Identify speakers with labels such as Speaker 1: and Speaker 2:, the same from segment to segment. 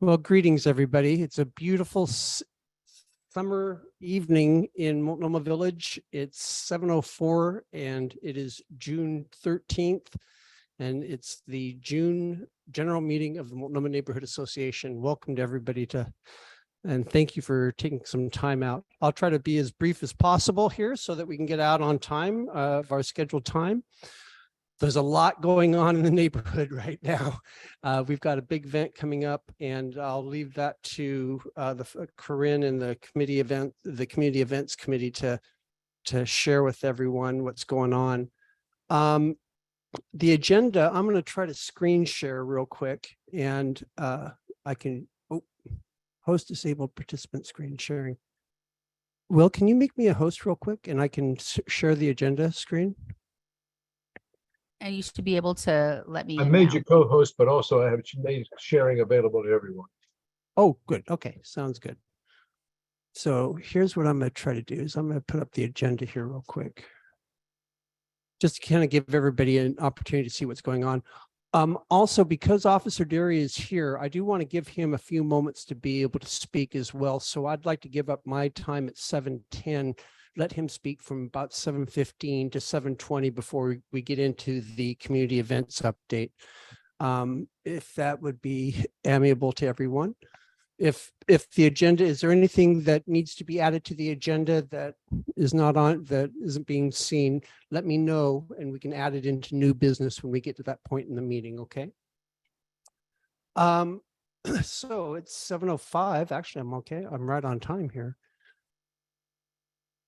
Speaker 1: Well, greetings, everybody. It's a beautiful summer evening in Multnomah Village. It's 7:04 and it is June 13th. And it's the June general meeting of the Multnomah Neighborhood Association. Welcome to everybody and thank you for taking some time out. I'll try to be as brief as possible here so that we can get out on time of our scheduled time. There's a lot going on in the neighborhood right now. We've got a big event coming up, and I'll leave that to Corinne and the committee community events committee to share with everyone what's going on. The agenda, I'm going to try to screen share real quick, and I can host disabled participant screen sharing. Will, can you make me a host real quick, and I can share the agenda screen?
Speaker 2: And you should be able to let me.
Speaker 3: I made you co-host, but also I have made sharing available to everyone.
Speaker 1: Oh, good. Okay, sounds good. So here's what I'm going to try to do is I'm going to put up the agenda here real quick, just to kind of give everybody an opportunity to see what's going on. Also, because Officer Derry is here, I do want to give him a few moments to be able to speak as well. So I'd like to give up my time at 7:10. Let him speak from about 7:15 to 7:20 before we get into the community events update. If that would be amiable to everyone. If the agenda, is there anything that needs to be added to the agenda that is not on, that isn't being seen, let me know and we can add it into new business when we get to that point in the meeting, okay? So it's 7:05. Actually, I'm okay. I'm right on time here.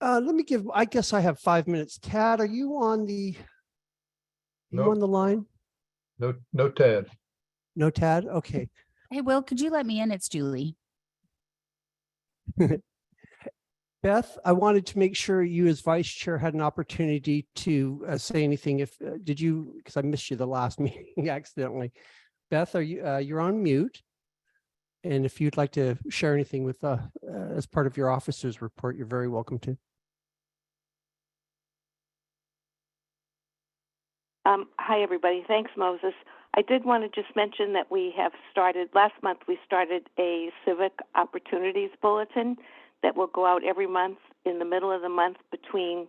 Speaker 1: Let me give, I guess I have 5 minutes. Tad, are you on the,
Speaker 3: Nope.
Speaker 1: on the line?
Speaker 3: No, Tad.
Speaker 1: No, Tad? Okay.
Speaker 2: Hey, Will, could you let me in? It's Julie.
Speaker 1: Beth, I wanted to make sure you as vice chair had an opportunity to say anything. If did you, because I missed you the last meeting accidentally. Beth, are you, you're on mute. And if you'd like to share anything with as part of your officer's report, you're very welcome to.
Speaker 4: Hi, everybody. Thanks, Moses. I did want to just mention that we have started, last month we started a civic opportunities bulletin that will go out every month in the middle of the month between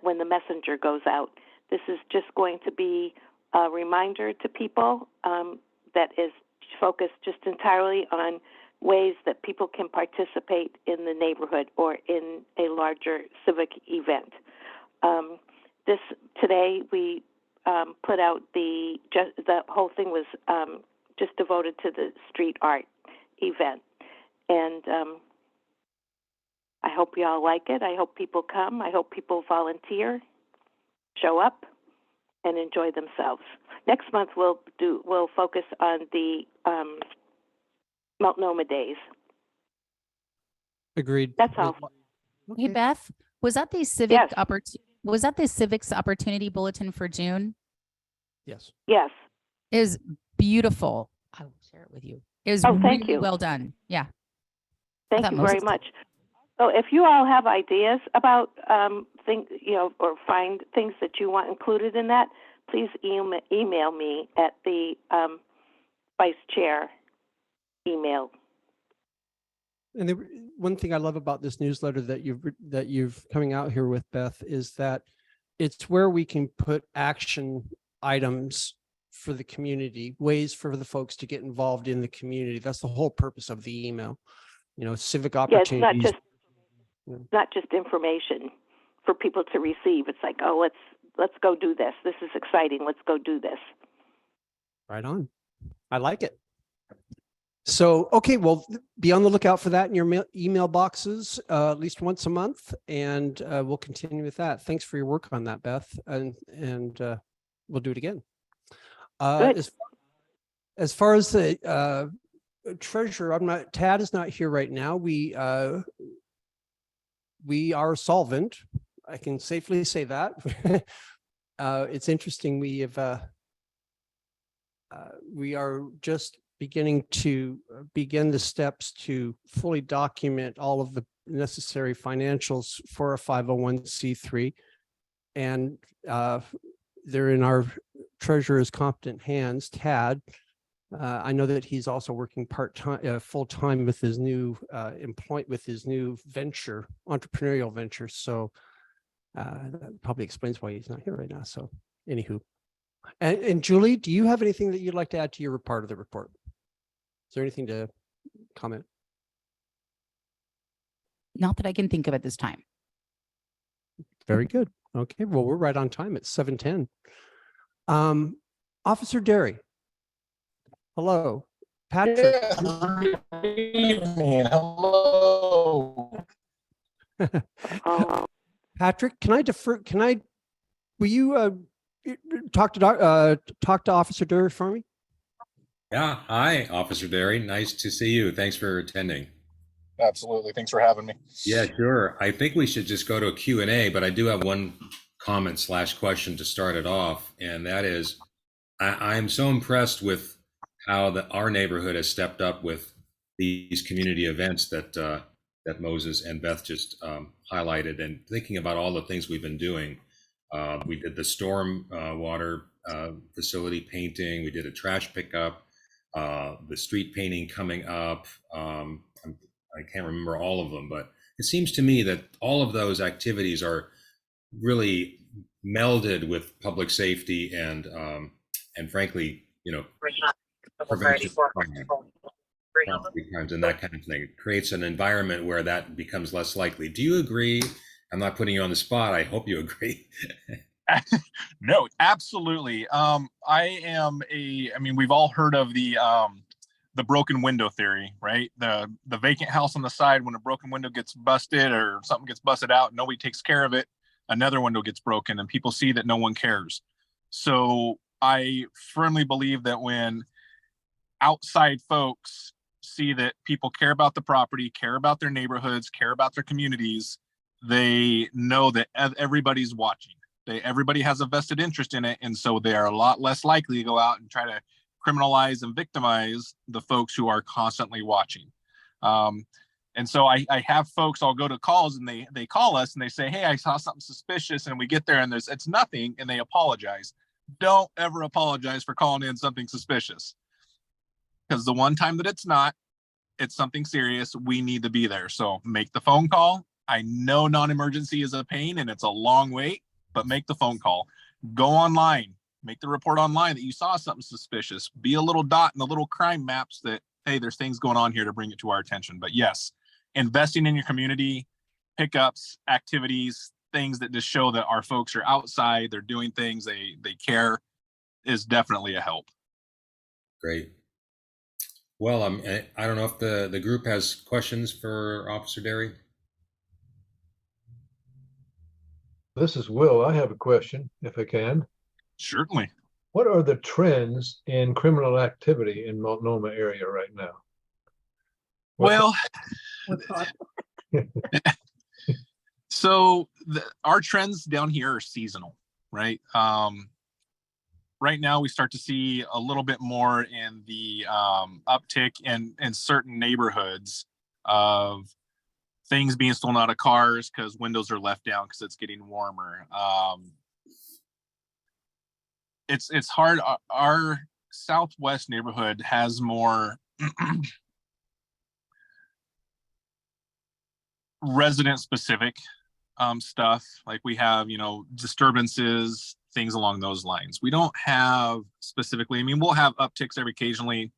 Speaker 4: when the messenger goes out. This is just going to be a reminder to people that is focused just entirely on ways that people can participate in the neighborhood or in a larger civic event. Today we put out the whole thing was just devoted to the street art event, and I hope you all like it. I hope people come. I hope people volunteer, show up, and enjoy themselves. Next month we'll focus on the Multnomah Days.
Speaker 1: Agreed.
Speaker 4: That's all.
Speaker 1: Okay.
Speaker 2: Hey, Beth, was that the civic
Speaker 4: Yes.
Speaker 2: Was that the civics opportunity bulletin for June?
Speaker 1: Yes.
Speaker 4: Yes.
Speaker 2: It was beautiful. I will share it with you. It was
Speaker 4: thank
Speaker 2: really
Speaker 4: you.
Speaker 2: well done. Yeah.
Speaker 4: Thank you very much. So if you all have ideas about things, or find things that you want included in that, please email me at the vice chair email.
Speaker 1: And one thing I love about this newsletter that you've coming out here with, Beth, is that it's where we can put action items for the community, ways for the folks to get involved in the community. That's the whole purpose of the email. Civic opportunities.
Speaker 4: Yeah, it's not just information for people to receive. It's like, oh, let's go do this. This is exciting. Let's go do this. Right
Speaker 1: on. I like it. So, okay, well, be on the lookout for that in your email boxes at least once a month, and we'll continue with that. Thanks for your work on that, Beth, and we'll do it again. As far as the treasurer, Tad is not here right now. We are solvent. I can safely say that. It's interesting. We are just beginning to begin the steps to fully document all of the necessary financials for a 501c3, and they're in our treasurer's competent hands, Tad, I know that he's also working part-time, full-time with his new with his new venture, entrepreneurial venture. So that probably explains why he's not here right now. So anywho, and Julie, do you have anything that you'd like to add to your part of the report? Is there anything to comment?
Speaker 2: Not that I can think of at this time.
Speaker 1: Very good. Okay, well, we're right on time at 7:10. Officer Derry. Hello. Patrick.
Speaker 5: Good evening. Hello.
Speaker 1: Patrick, will you talk to Officer Derry for me?
Speaker 6: Yeah, hi, Officer Derry. Nice to see you. Thanks for attending.
Speaker 5: Absolutely. Thanks for having me.
Speaker 6: Yeah, sure. I think we should just go to a Q&A, but I do have one comment / question to start it off, and that is, I'm so impressed with how our neighborhood has stepped up with these community events that Moses and Beth just highlighted, and thinking about all the things we've been doing. We did the storm water facility painting. We did a trash pickup, the street painting coming up. I can't remember all of them, but it seems to me that all of those activities are really melded with public safety and frankly, prevention of crime, property crimes and that kind of thing. It creates an environment where that becomes less likely. Do you agree? I'm not putting you on the spot. I hope you agree.
Speaker 5: No, absolutely. We've all heard of the broken window theory, right? The vacant house on the side, when a broken window gets busted or something gets busted out, nobody takes care of it, another window gets broken and people see that no one cares. So I firmly believe that when outside folks see that people care about the property, care about their neighborhoods, care about their communities, they know that everybody's watching. Everybody has a vested interest in it, and so they are a lot less likely to go out and try to criminalize and victimize the folks who are constantly watching. And so I have folks, I'll go to calls and they call us and they say, hey, I saw something suspicious, and we get there and it's nothing, and they apologize. Don't ever apologize for calling in something suspicious, because the one time that it's something serious, we need to be there. So make the phone call. I know non-emergency is a pain and it's a long wait, but make the phone call. Go online, make the report online that you saw something suspicious. Be a little dot in the little crime maps that, hey, there's things going on here, to bring it to our attention. But yes, investing in your community, pickups, activities, things that just show that our folks are outside, they're doing things, they care, is definitely a help.
Speaker 6: Great. Well, I don't know if the group has questions for Officer Derry.
Speaker 3: This is Will. I have a question, if I can.
Speaker 5: Certainly.
Speaker 3: What are the trends in criminal activity in Multnomah area right now?
Speaker 5: Well, so our trends down here are seasonal, right? Right now we start to see a little bit more in the uptick in certain neighborhoods of things being stolen out of cars because windows are left down because it's getting warmer. It's hard. Our Southwest neighborhood has more resident specific stuff. Like we have, disturbances, things along those lines. We don't have specifically, we'll have upticks every occasionally.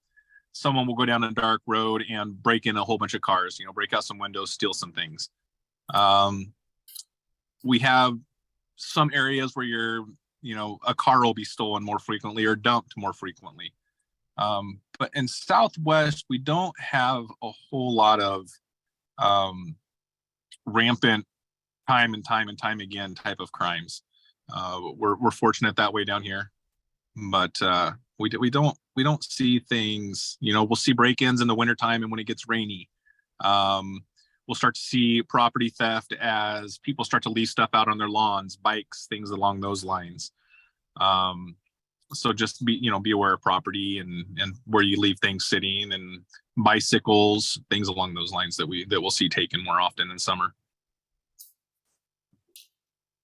Speaker 5: Someone will go down a dark road and break in a whole bunch of cars, break out some windows, steal some things. We have some areas where a car will be stolen more frequently or dumped more frequently. But in Southwest, we don't have a whole lot of rampant time and time again type of crimes. We're fortunate that way down here, but we don't see things. We'll see break-ins in the wintertime and when it gets rainy. We'll start to see property theft as people start to leave stuff out on their lawns, bikes, things along those lines. So just be aware of property and where you leave things sitting, and bicycles, things along those lines that we'll see taken more often in summer.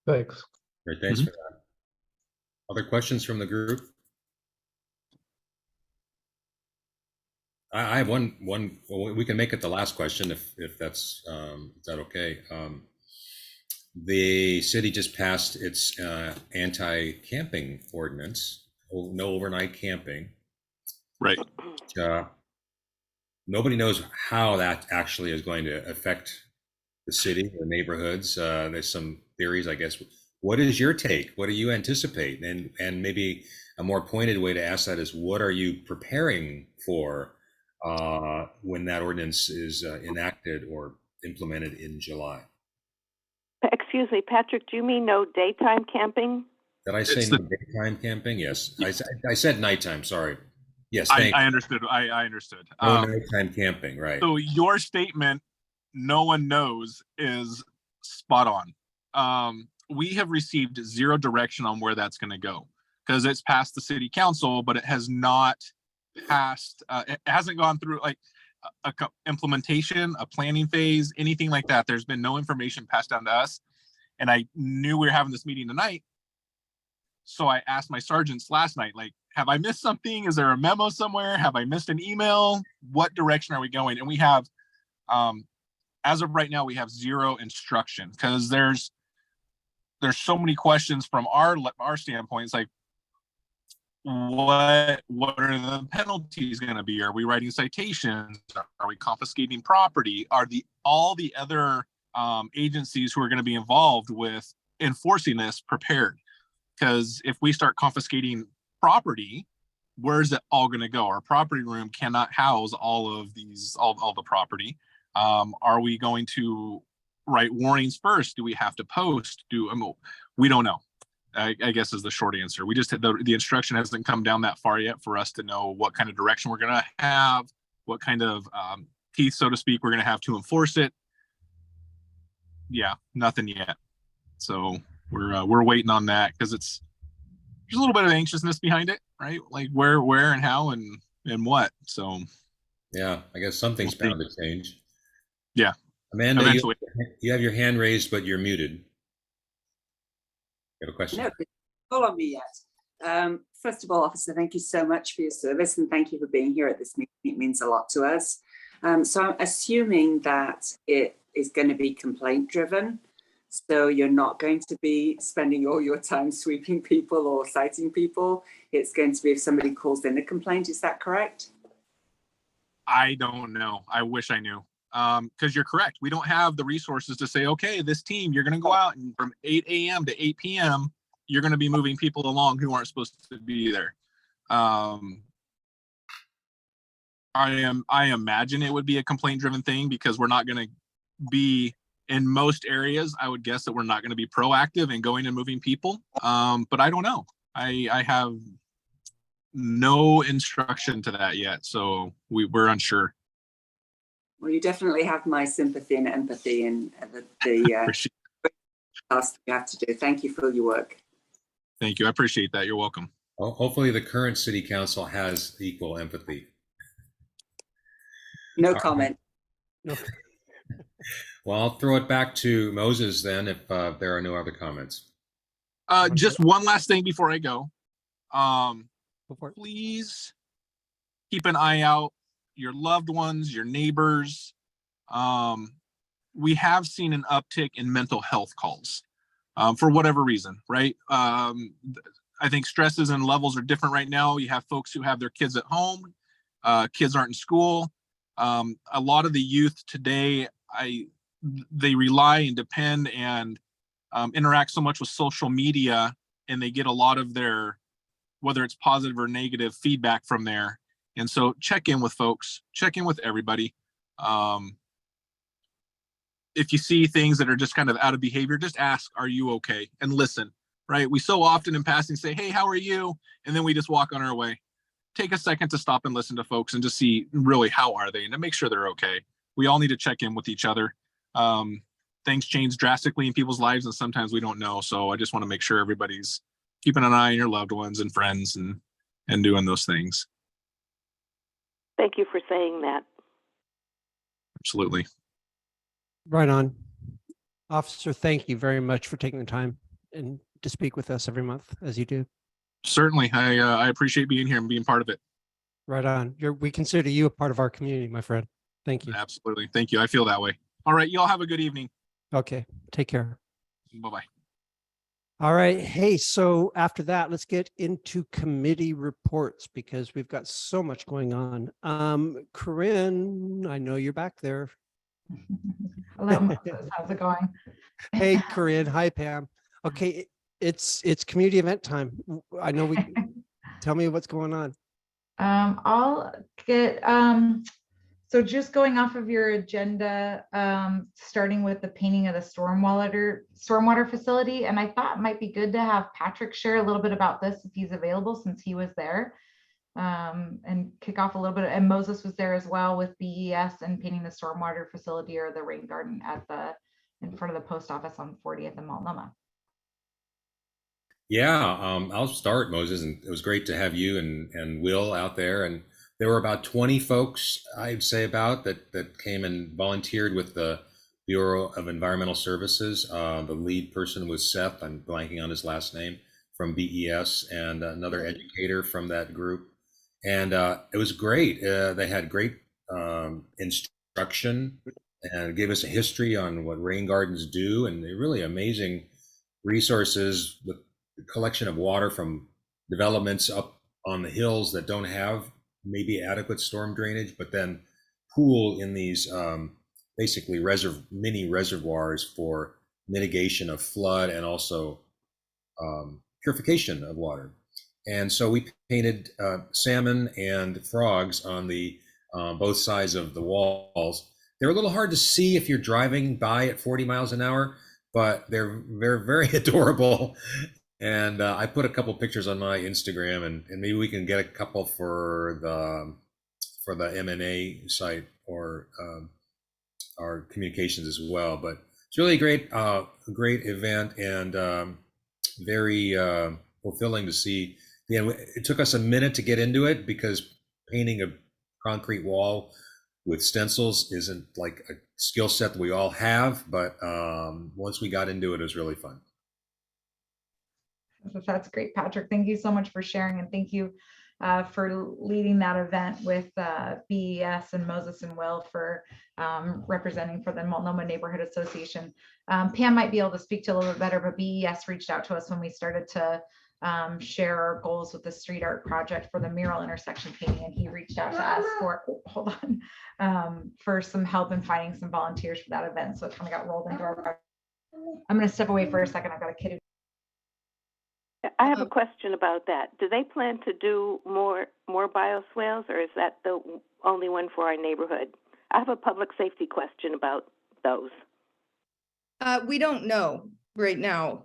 Speaker 3: Thanks.
Speaker 6: Great, thanks for that. Other questions from the group? I have one, well, we can make it the last question if that's, is that okay? The city just passed its anti-camping ordinance, no overnight camping.
Speaker 5: Right.
Speaker 6: Nobody knows how that actually is going to affect the city, the neighborhoods. There's some theories, I guess. What is your take? What do you anticipate? And maybe a more pointed way to ask that is, what are you preparing for when that ordinance is enacted or implemented in July?
Speaker 4: Excuse me, Patrick, do you mean no daytime camping?
Speaker 6: Did I say
Speaker 5: It's
Speaker 6: no daytime camping? Yes, I said nighttime. Sorry. Yes, thank
Speaker 5: I
Speaker 6: you.
Speaker 5: understood. I understood.
Speaker 6: No nighttime camping, right?
Speaker 5: So your statement, no one knows, is spot on. We have received zero direction on where that's going to go because it's passed the city council, but it has not passed. It hasn't gone through like a implementation, a planning phase, anything like that. There's been no information passed down to us. And I knew we were having this meeting tonight. So I asked my sergeants last night, like, have I missed something? Is there a memo somewhere? Have I missed an email? What direction are we going? And we have, as of right now, we have zero instruction because there's so many questions from our standpoint. It's like, what are the penalties going to be? Are we writing citations? Are we confiscating property? Are all the other agencies who are going to be involved with enforcing this prepared? Because if we start confiscating property, where's it all going to go? Our property room cannot house all of these, all the property. Are we going to write warnings first? Do we have to post? We don't know. I guess is the short answer. We just the instruction hasn't come down that far yet for us to know what kind of direction we're going to have, what kind of teeth, so to speak, we're going to have to enforce it. Yeah, nothing yet. So we're waiting on that because there's a little bit of anxiousness behind it, right? Like where and how and what. So
Speaker 6: yeah, I guess something's bound to change.
Speaker 5: Yeah.
Speaker 6: Amanda,
Speaker 5: eventually.
Speaker 6: you have your hand raised, but you're muted. You have a question?
Speaker 7: No, call on me yet. First of all, officer, thank you so much for your service and thank you for being here at this meeting. It means a lot to us. So I'm assuming that it is going to be complaint driven. So you're not going to be spending all your time sweeping people or citing people. It's going to be if somebody calls in a complaint. Is that correct?
Speaker 5: I don't know. I wish I knew. Because you're correct. We don't have the resources to say, okay, this team, you're going to go out and from 8 a.m. to 8 p.m., you're going to be moving people along who aren't supposed to be there. I imagine it would be a complaint driven thing because we're not going to be in most areas. I would guess that we're not going to be proactive in going and moving people. But I don't know. I have no instruction to that yet. So we're unsure.
Speaker 7: Well, you definitely have my sympathy and empathy in the task you have to do. Thank you for your work.
Speaker 5: Thank you. I appreciate that. You're welcome.
Speaker 6: Well, hopefully the current city council has equal empathy.
Speaker 7: No comment.
Speaker 1: No.
Speaker 6: Well, I'll throw it back to Moses then if there are no other comments.
Speaker 5: Just one last thing before I go.
Speaker 1: Go for it.
Speaker 5: Please keep an eye out. Your loved ones, your neighbors. We have seen an uptick in mental health calls for whatever reason, right? I think stresses and levels are different right now. You have folks who have their kids at home. Kids aren't in school. A lot of the youth today, they rely and depend and interact so much with social media, and they get a lot of their, whether it's positive or negative feedback from there. And so check in with folks, check in with everybody. If you see things that are just kind of out of behavior, just ask, are you okay? And listen, right? We so often in passing say, hey, how are you? And then we just walk on our way. Take a second to stop and listen to folks and just see really how are they and to make sure they're okay. We all need to check in with each other. Things change drastically in people's lives and sometimes we don't know. So I just want to make sure everybody's keeping an eye on your loved ones and friends and doing those things.
Speaker 4: Thank you for saying that.
Speaker 5: Absolutely.
Speaker 1: Right on. Officer, thank you very much for taking the time and to speak with us every month as you do.
Speaker 5: Certainly. I appreciate being here and being part of it.
Speaker 1: Right on. We consider you a part of our community, my friend. Thank you.
Speaker 5: Absolutely. Thank you. I feel that way. All right. Y'all have a good evening.
Speaker 1: Okay. Take care.
Speaker 5: Bye-bye.
Speaker 1: All right. Hey, so after that, let's get into committee reports because we've got so much going on. Corinne, I know you're back there.
Speaker 8: Hello, Moses. How's it going?
Speaker 1: Hey, Corinne. Hi, Pam. Okay. It's community event time. I know tell me what's going on.
Speaker 8: I'll get so just going off of your agenda, starting with the painting of the stormwater facility. And I thought it might be good to have Patrick share a little bit about this if he's available, since he was there, and kick off a little bit. And Moses was there as well with BES and painting the stormwater facility or the rain garden in front of the post office on 40th and Multnomah.
Speaker 6: Yeah, I'll start, Moses, and it was great to have you and Will out there. And there were about 20 folks, I'd say, that came and volunteered with the Bureau of Environmental Services. The lead person was Seth, I'm blanking on his last name, from BES, and another educator from that group. And it was great. They had great instruction and gave us a history on what rain gardens do, and they're really amazing resources with collection of water from developments up on the hills that don't have maybe adequate storm drainage, but then pool in these basically mini reservoirs for mitigation of flood and also purification of water. And so we painted salmon and frogs on the both sides of the walls. They're a little hard to see if you're driving by at 40 miles an hour, but they're very adorable. And I put a couple pictures on my Instagram, and maybe we can get a couple for the M&A site or our communications as well. But it's really a great event, and very fulfilling to see. It took us a minute to get into it because painting a concrete wall with stencils isn't like a skill set that we all have. But once we got into it, it was really fun.
Speaker 8: That's great, Patrick. Thank you so much for sharing, and thank you for leading that event with BES and Moses and Will for representing for the Multnomah Neighborhood Association. Pam might be able to speak to a little bit better, but BES reached out to us when we started to share our goals with the street art project for the mural intersection painting, and he reached out to us for some help in finding some volunteers for that event. So it kind of got rolled into our project. I'm going to step away for a second. I've got a kid.
Speaker 4: I have a question about that. Do they plan to do more bioswales, or is that the only one for our neighborhood? I have a public safety question about those.
Speaker 9: We don't know right now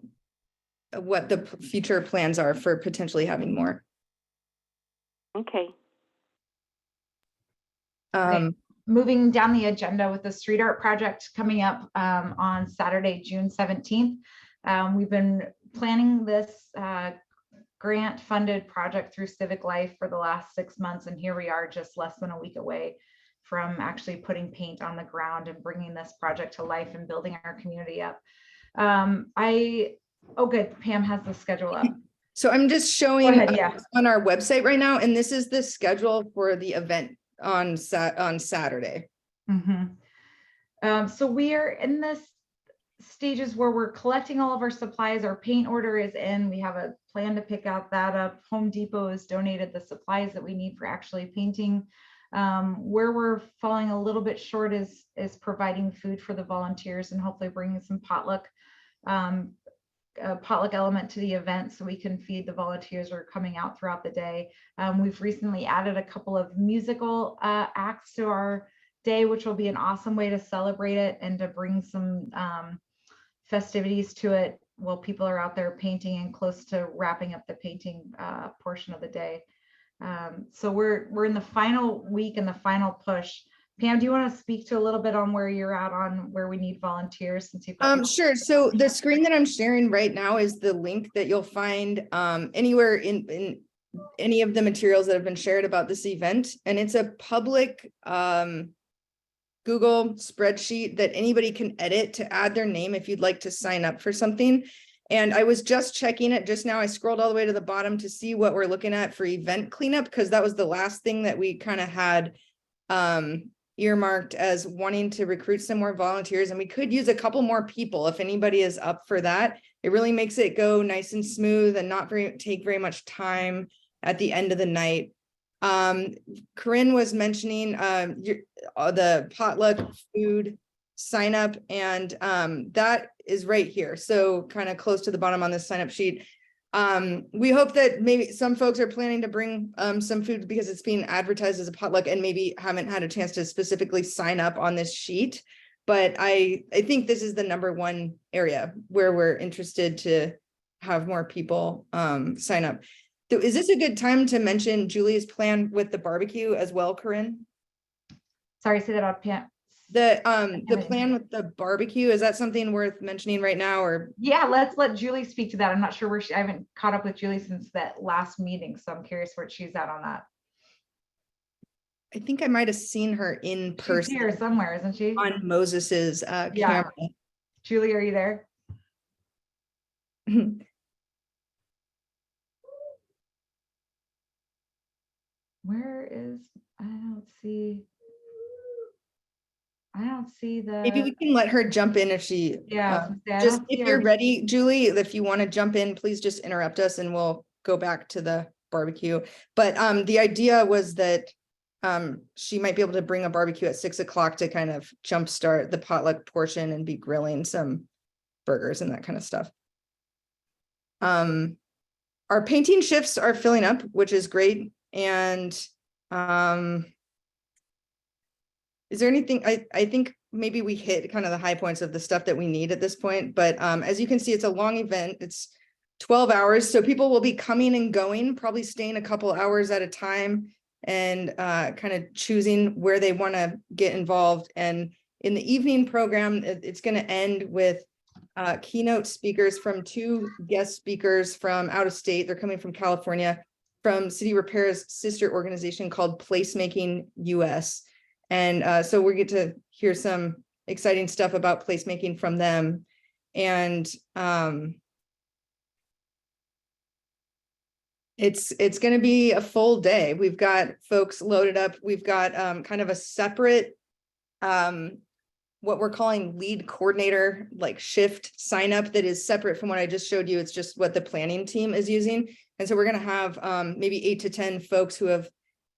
Speaker 9: what the future plans are for potentially having more.
Speaker 4: Okay.
Speaker 8: Moving down the agenda with the street art project coming up on Saturday, June 17th. We've been planning this grant funded project through Civic Life for the last 6 months, and here we are just less than a week away from actually putting paint on the ground and bringing this project to life and building our community up. Oh good, Pam has the schedule up.
Speaker 9: So I'm just showing on our website right now, and this is the schedule for the event on Saturday.
Speaker 8: Mm-hmm. So we are in this stages where we're collecting all of our supplies. Our paint order is in. We have a plan to pick out that up. Home Depot has donated the supplies that we need for actually painting. Where we're falling a little bit short is providing food for the volunteers and hopefully bringing some potluck element to the event so we can feed the volunteers who are coming out throughout the day. We've recently added a couple of musical acts to our day, which will be an awesome way to celebrate it and to bring some festivities to it while people are out there painting and close to wrapping up the painting portion of the day. So we're in the final week and the final push. Pam, do you want to speak to a little bit on where you're at on where we need volunteers since you've
Speaker 9: sure. So the screen that I'm sharing right now is the link that you'll find anywhere in any of the materials that have been shared about this event, and it's a public Google spreadsheet that anybody can edit to add their name if you'd like to sign up for something. And I was just checking it just now. I scrolled all the way to the bottom to see what we're looking at for event cleanup, because that was the last thing that we kind of had earmarked as wanting to recruit some more volunteers. And we could use a couple more people if anybody is up for that. It really makes it go nice and smooth and not take very much time at the end of the night. Corinne was mentioning the potluck food sign up, and that is right here. So kind of close to the bottom on this sign up sheet. We hope that maybe some folks are planning to bring some food because it's being advertised as a potluck and maybe haven't had a chance to specifically sign up on this sheet. But I think this is the #1 area where we're interested to have more people sign up. So is this a good time to mention Julie's plan with the barbecue as well, Corinne?
Speaker 8: Sorry, say that out.
Speaker 9: The plan with the barbecue, is that something worth mentioning right now, or?
Speaker 8: Yeah, let's let Julie speak to that. I'm not sure where I haven't caught up with Julie since that last meeting, so I'm curious where she's at on that.
Speaker 9: I think I might have seen her in person.
Speaker 8: She's here somewhere, isn't she?
Speaker 9: On Moses's camera.
Speaker 8: Julie, are you there? Where is, I don't see the.
Speaker 9: Maybe we can let her jump in if she.
Speaker 8: Yeah.
Speaker 9: Just if you're ready, Julie, if you want to jump in, please just interrupt us and we'll go back to the barbecue. But the idea was that she might be able to bring a barbecue at 6 o'clock to kind of jumpstart the potluck portion and be grilling some burgers and that kind of stuff. Our painting shifts are filling up, which is great. And is there anything, I think maybe we hit kind of the high points of the stuff that we need at this point, but as you can see, it's a long event. It's 12 hours. So people will be coming and going, probably staying a couple hours at a time and kind of choosing where they want to get involved. And in the evening program, it's going to end with keynote speakers from 2 guest speakers from out of state. They're coming from California, from City Repair's sister organization called Placemaking US. And so we get to hear some exciting stuff about placemaking from them. And it's going to be a full day. We've got folks loaded up. We've got kind of a separate, what we're calling lead coordinator, like shift sign up that is separate from what I just showed you. It's just what the planning team is using. And so we're going to have maybe 8 to 10 folks who have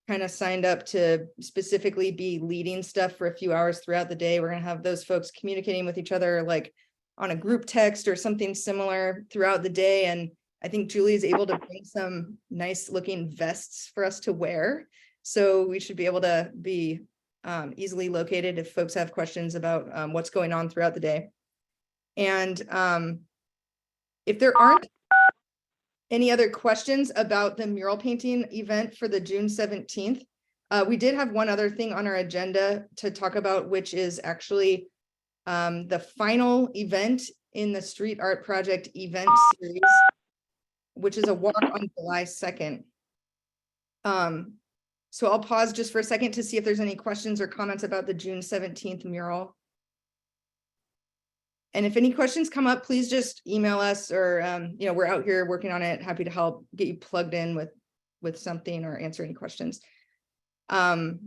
Speaker 9: kind of signed up to specifically be leading stuff for a few hours throughout the day. We're going to have those folks communicating with each other like on a group text or something similar throughout the day. And I think Julie is able to bring some nice looking vests for us to wear. So we should be able to be easily located if folks have questions about what's going on throughout the day. And if there aren't any other questions about the mural painting event for the June 17th, we did have one other thing on our agenda to talk about, which is actually the final event in the Street Art Project event series, which is a walk on July 2nd. So I'll pause just for a second to see if there's any questions or comments about the June 17th mural. And if any questions come up, please just email us, or we're out here working on it. Happy to help get you plugged in with something or answer any questions. So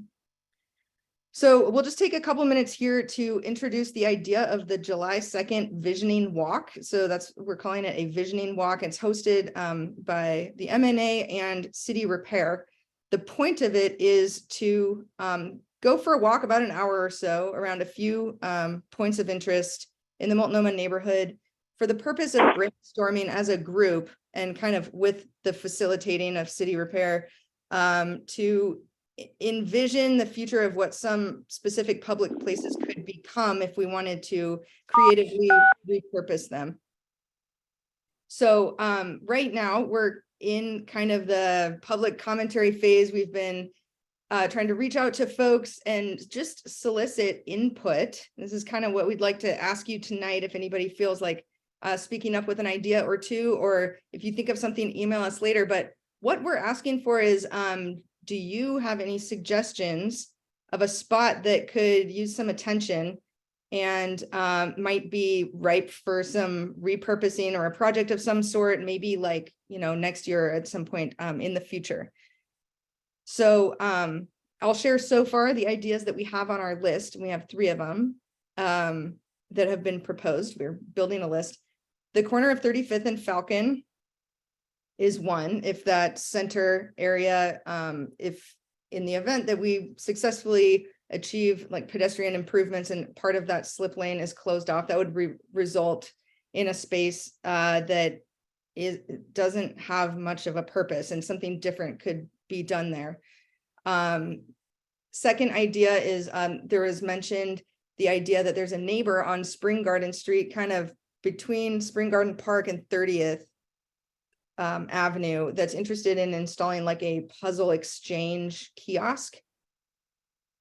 Speaker 9: we'll just take a couple minutes here to introduce the idea of the July 2nd Visioning Walk. So we're calling it a Visioning Walk. It's hosted by the MNA and City Repair. The point of it is to go for a walk about an hour or so around a few points of interest in the Multnomah neighborhood for the purpose of brainstorming as a group and kind of with the facilitating of City Repair to envision the future of what some specific public places could become if we wanted to creatively repurpose them. So right now we're in kind of the public commentary phase. We've been trying to reach out to folks and just solicit input. This is kind of what we'd like to ask you tonight. If anybody feels like speaking up with an idea or two, or if you think of something, email us later. But what we're asking for is, do you have any suggestions of a spot that could use some attention and might be ripe for some repurposing or a project of some sort, maybe like, next year at some point in the future. So I'll share so far the ideas that we have on our list. We have 3 of them that have been proposed. We're building a list. The corner of 35th and Falcon is one. If that center area, if in the event that we successfully achieve like pedestrian improvements and part of that slip lane is closed off, that would result in a space that doesn't have much of a purpose, and something different could be done there. Second idea is there was mentioned the idea that there's a neighbor on Spring Garden Street, kind of between Spring Garden Park and 30th Avenue, that's interested in installing like a puzzle exchange kiosk, which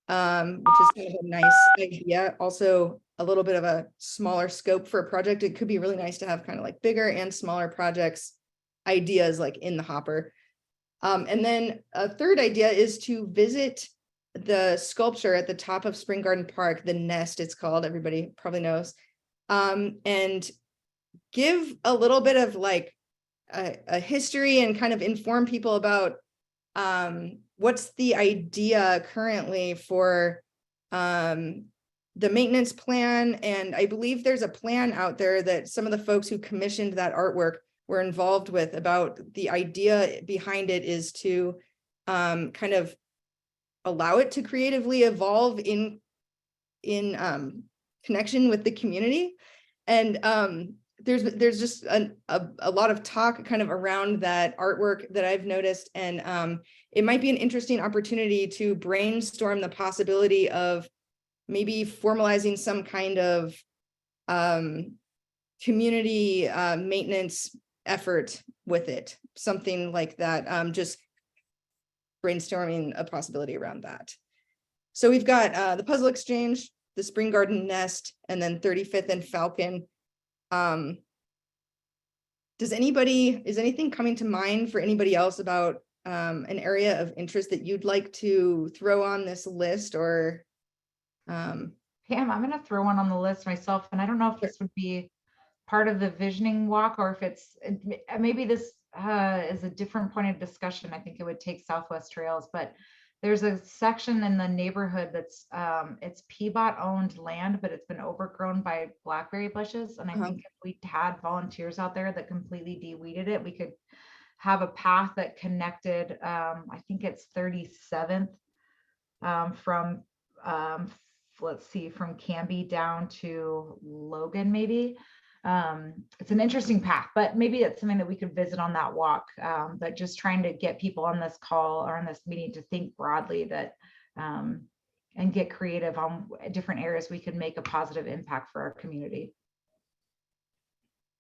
Speaker 9: is kind of a nice idea. Also, a little bit of a smaller scope for a project. It could be really nice to have kind of like bigger and smaller projects ideas like in the hopper. And then a third idea is to visit the sculpture at the top of Spring Garden Park, the Nest it's called, everybody probably knows, and give a little bit of like a history and kind of inform people about what's the idea currently for the maintenance plan. And I believe there's a plan out there that some of the folks who commissioned that artwork were involved with. About the idea behind it is to kind of allow it to creatively evolve in connection with the community. And there's just a lot of talk kind of around that artwork that I've noticed, and it might be an interesting opportunity to brainstorm the possibility of maybe formalizing some kind of community maintenance effort with it, something like that. Just brainstorming a possibility around that. So we've got the Puzzle Exchange, the Spring Garden Nest, and then 35th and Falcon. Is anything coming to mind for anybody else about an area of interest that you'd like to throw on this list? Or
Speaker 8: Pam, I'm going to throw one on the list myself, and I don't know if this would be part of the visioning walk, or if it's maybe this is a different point of discussion. I think it would take Southwest Trails, but there's a section in the neighborhood that's it's PBOT owned land, but it's been overgrown by blackberry bushes. And I think if we had volunteers out there that completely de-weeded it, we could have a path that connected, I think it's 37th from let's see, from Canby down to Logan, maybe. It's an interesting path, but maybe it's something that we could visit on that walk. But just trying to get people on this call or on this meeting to think broadly that and get creative on different areas we could make a positive impact for our community.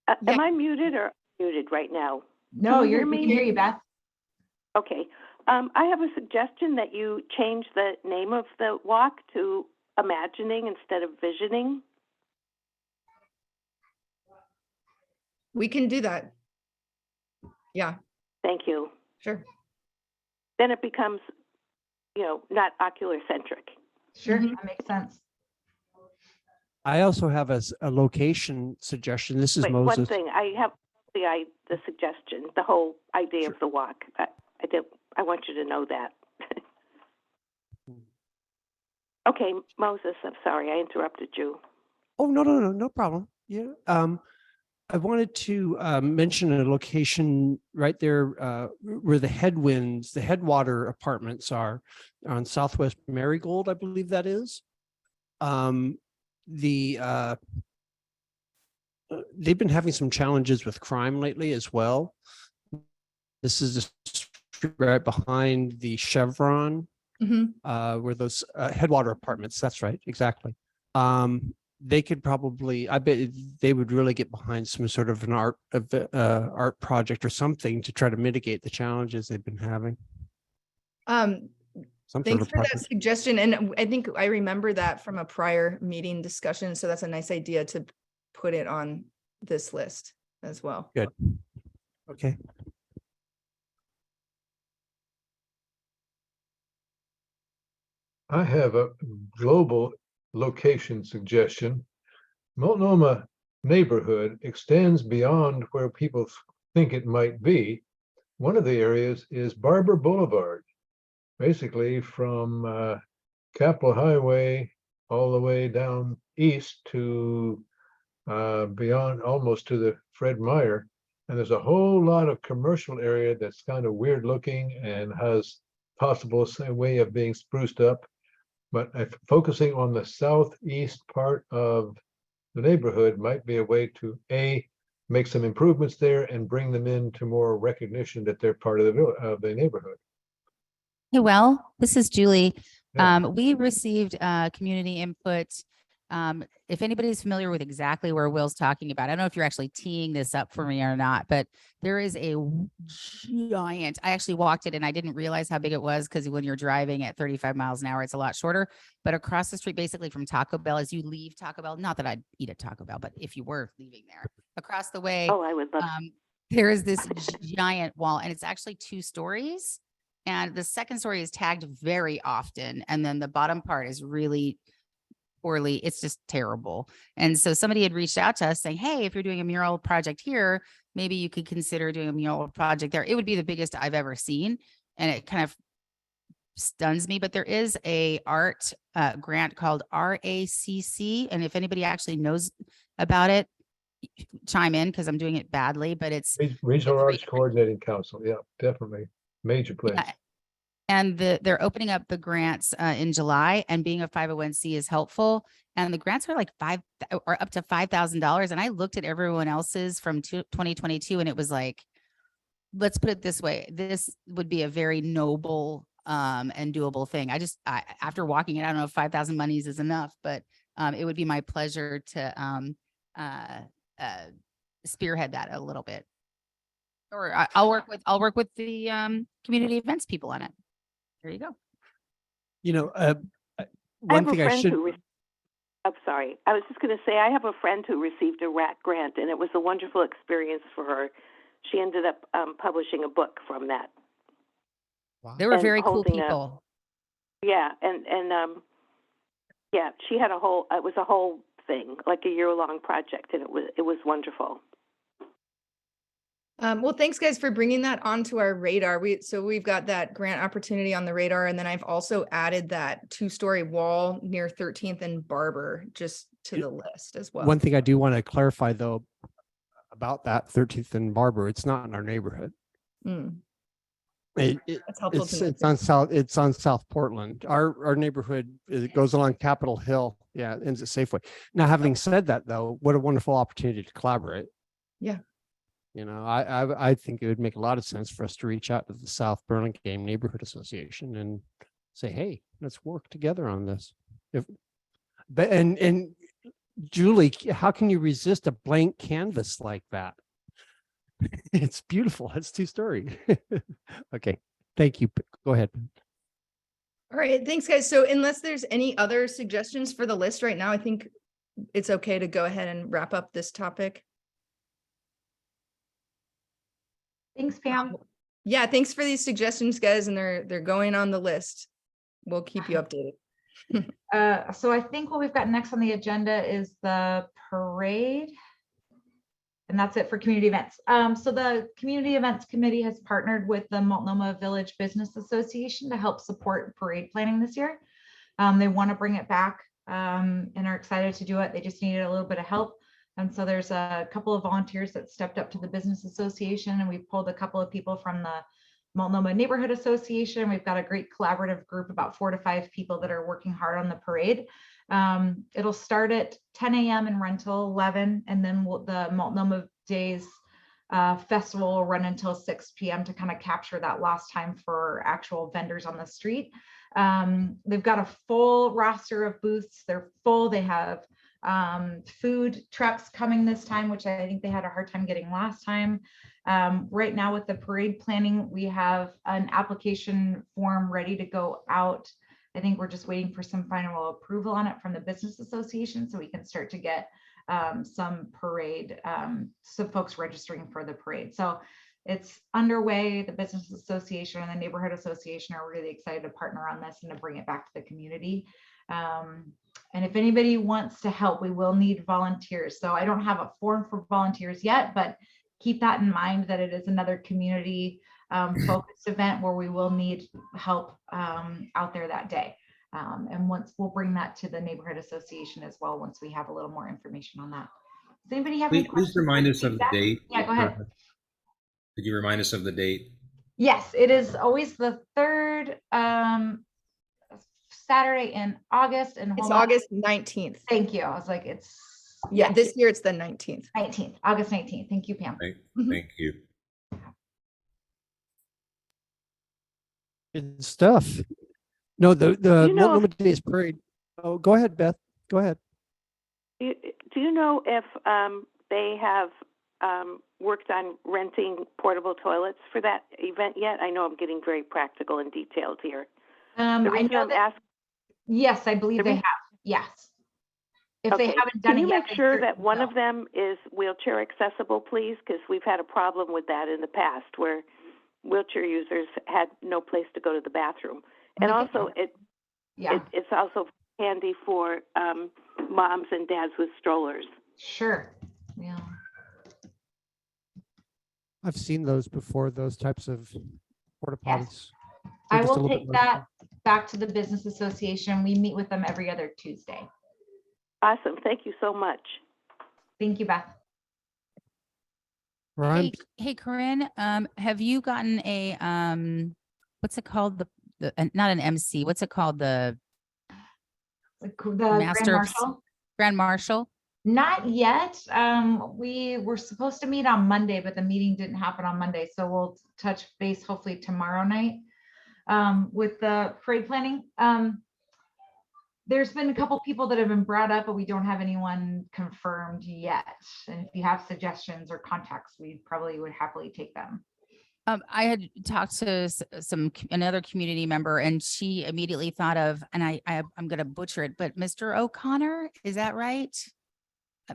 Speaker 4: Am I muted or muted right now?
Speaker 8: No, we can hear you, Beth.
Speaker 4: Okay. I have a suggestion that you change the name of the walk to Imagining instead of Visioning.
Speaker 9: we can do that. Yeah,
Speaker 4: Thank you.
Speaker 9: sure.
Speaker 4: Then it becomes, not ocular centric.
Speaker 8: Sure,
Speaker 9: Mhm.
Speaker 8: that makes sense.
Speaker 1: I also have a location suggestion. This is
Speaker 4: Wait,
Speaker 1: Moses.
Speaker 4: one thing, I have the suggestion, the whole idea of the walk. I want you to know that. Okay, Moses, I'm sorry, I interrupted you.
Speaker 1: Oh, no problem. Yeah. I wanted to mention a location right there where the Headwater apartments are on Southwest Marigold, I believe that is. They've been having some challenges with crime lately as well. This is the street right behind the Chevron, where those Headwater apartments. That's right, exactly. They could probably, I bet they would really get behind some sort of an art project or something to try to mitigate the challenges they've been having.
Speaker 9: Thanks for that suggestion. And I think I remember that from a prior meeting discussion. So that's a nice idea to put it on this list as well.
Speaker 1: Good. Okay.
Speaker 3: I have a global location suggestion. Multnomah neighborhood extends beyond where people think it might be. One of the areas is Barber Boulevard, basically from Capitol Highway all the way down east to beyond almost to the Fred Meyer. And there's a whole lot of commercial area that's kind of weird looking and has possible way of being spruced up. But focusing on the southeast part of the neighborhood might be a way to make some improvements there and bring them into more recognition that they're part of the neighborhood.
Speaker 2: Hey, well, this is Julie.
Speaker 3: Yeah.
Speaker 2: We received community input. If anybody's familiar with exactly where Will's talking about, I don't know if you're actually teeing this up for me or not, but there is a giant, I actually walked it and I didn't realize how big it was because when you're driving at 35 miles an hour, it's a lot shorter. But across the street, basically from Taco Bell, as you leave Taco Bell, not that I'd eat at Taco Bell, but if you were leaving there, across the way,
Speaker 4: Oh, I would love.
Speaker 2: there is this giant wall and it's actually 2 stories. And the second story is tagged very often. And then the bottom part is really poorly. It's just terrible. And so somebody had reached out to us saying, hey, if you're doing a mural project here, maybe you could consider doing a mural project there. It would be the biggest I've ever seen. And it kind of stuns me, but there is a art grant called RACC. And if anybody actually knows about it, chime in because I'm doing it badly, but it's
Speaker 3: Regional Arts Coordinating Council. Yeah, definitely. Major place.
Speaker 2: Yeah. And they're opening up the grants in July, and being a 501c is helpful. And the grants are like up to $5,000. And I looked at everyone else's from 2022 and it was like, let's put it this way. This would be a very noble and doable thing. After walking it, I don't know if 5,000 monies is enough, but it would be my pleasure to spearhead that a little bit. Or I'll work with the community events people on it. There you go.
Speaker 1: You know,
Speaker 4: I
Speaker 1: one
Speaker 4: have a
Speaker 1: thing I
Speaker 4: friend
Speaker 1: should.
Speaker 4: who I'm sorry. I was just going to say I have a friend who received a RAC grant, and it was a wonderful experience for her. She ended up publishing a book from that.
Speaker 2: They were
Speaker 4: And
Speaker 2: very cool
Speaker 4: holding
Speaker 2: people.
Speaker 4: Yeah, and yeah, she had it was a whole thing, like a year-long project, and it was wonderful.
Speaker 9: Well, thanks guys for bringing that onto our radar. We've got that grant opportunity on the radar, and then I've also added that 2-story wall near 13th and Barber just to the list as well.
Speaker 1: One thing I do want to clarify though about that 13th and Barber, it's not in our neighborhood.
Speaker 9: That's helpful to know.
Speaker 1: It's on South Portland. Our neighborhood, it goes along Capitol Hill. Yeah, it ends at Safeway. Now, having said that though, what a wonderful opportunity to collaborate.
Speaker 9: Yeah.
Speaker 1: You know, I think it would make a lot of sense for us to reach out to the South Burlingame Neighborhood Association and say, hey, let's work together on this. And Julie, how can you resist a blank canvas like that? It's beautiful. It's 2-story. Okay, thank you. Go ahead.
Speaker 9: All right, thanks guys. So unless there's any other suggestions for the list right now, I think it's okay to go ahead and wrap up this topic.
Speaker 8: Thanks, Pam.
Speaker 9: Yeah, thanks for these suggestions, guys, and they're going on the list. We'll keep you updated.
Speaker 8: So I think what we've got next on the agenda is the parade. And that's it for community events. So the Community Events Committee has partnered with the Multnomah Village Business Association to help support parade planning this year. They want to bring it back and are excited to do it. They just needed a little bit of help. And so there's a couple of volunteers that stepped up to the Business Association, and we pulled a couple of people from the Multnomah Neighborhood Association. We've got a great collaborative group, about 4 to 5 people that are working hard on the parade. It'll start at 10 a.m. and run till 11, and then the Multnomah Days festival will run until 6 p.m. to kind of capture that lost time for actual vendors on the street. They've got a full roster of booths. They're full. They have food trucks coming this time, which I think they had a hard time getting last time. Right now with the parade planning, we have an application form ready to go out. I think we're just waiting for some final approval on it from the Business Association so we can start to get some parade, some folks registering for the parade. So it's underway. The Business Association and the Neighborhood Association are really excited to partner on this and to bring it back to the community. And if anybody wants to help, we will need volunteers. So I don't have a form for volunteers yet, but keep that in mind that it is another community focused event where we will need help out there that day. And once we'll bring that to the Neighborhood Association as well, once we have a little more information on that. Does anybody have any
Speaker 6: Please
Speaker 8: questions?
Speaker 6: remind us of the date.
Speaker 8: Yeah, go ahead.
Speaker 6: Could you remind us of the date?
Speaker 8: Yes, it is always the third Saturday in August. And
Speaker 9: It's
Speaker 8: hold on.
Speaker 9: August 19th.
Speaker 8: Thank you. I was like, it's
Speaker 9: Yeah, this year it's the 19th.
Speaker 8: 19th, August 19th. Thank you, Pam.
Speaker 6: Thank you.
Speaker 1: Good stuff. No, the
Speaker 4: You know,
Speaker 1: Multnomah Days Parade. Oh, go ahead, Beth. Go ahead.
Speaker 4: Do you know if they have worked on renting portable toilets for that event yet? I know I'm getting very practical and detailed here. The
Speaker 8: I
Speaker 4: reason
Speaker 8: know
Speaker 4: I'm
Speaker 8: that,
Speaker 4: asking,
Speaker 8: yes, I believe
Speaker 4: the
Speaker 8: they
Speaker 4: reason-
Speaker 8: have. Yes. If they
Speaker 4: okay,
Speaker 8: haven't done
Speaker 4: can
Speaker 8: it
Speaker 4: you
Speaker 8: yet,
Speaker 4: make
Speaker 8: they
Speaker 4: sure that
Speaker 8: certainly
Speaker 4: one
Speaker 8: will.
Speaker 4: of them is wheelchair accessible, please? Because we've had a problem with that in the past where wheelchair users had no place to go to the bathroom. And
Speaker 8: We can-
Speaker 4: also,
Speaker 8: Yeah,
Speaker 4: it's also handy for moms and dads with strollers.
Speaker 8: sure. Yeah.
Speaker 1: I've seen those before, those types of porta
Speaker 8: Yes.
Speaker 1: potties.
Speaker 8: I
Speaker 1: They're just a
Speaker 8: will
Speaker 1: little
Speaker 8: take
Speaker 1: bit
Speaker 8: that
Speaker 1: more-
Speaker 8: back to the Business Association. We meet with them every other Tuesday.
Speaker 4: Awesome. Thank you so much.
Speaker 8: Thank you, Beth.
Speaker 1: Ryan,
Speaker 2: Hey, Corinne, have you gotten a, what's it called? Not an MC, what's it called? The
Speaker 8: The Grand
Speaker 2: Master of
Speaker 8: Marshal?
Speaker 2: Grand Marshal?
Speaker 8: Not yet. We were supposed to meet on Monday, but the meeting didn't happen on Monday. So we'll touch base hopefully tomorrow night with the parade planning. There's been a couple people that have been brought up, but we don't have anyone confirmed yet. And if you have suggestions or contacts, we probably would happily take them.
Speaker 2: I had talked to another community member, and she immediately thought of, and I'm going to butcher it, but Mr. O'Connor, is that right?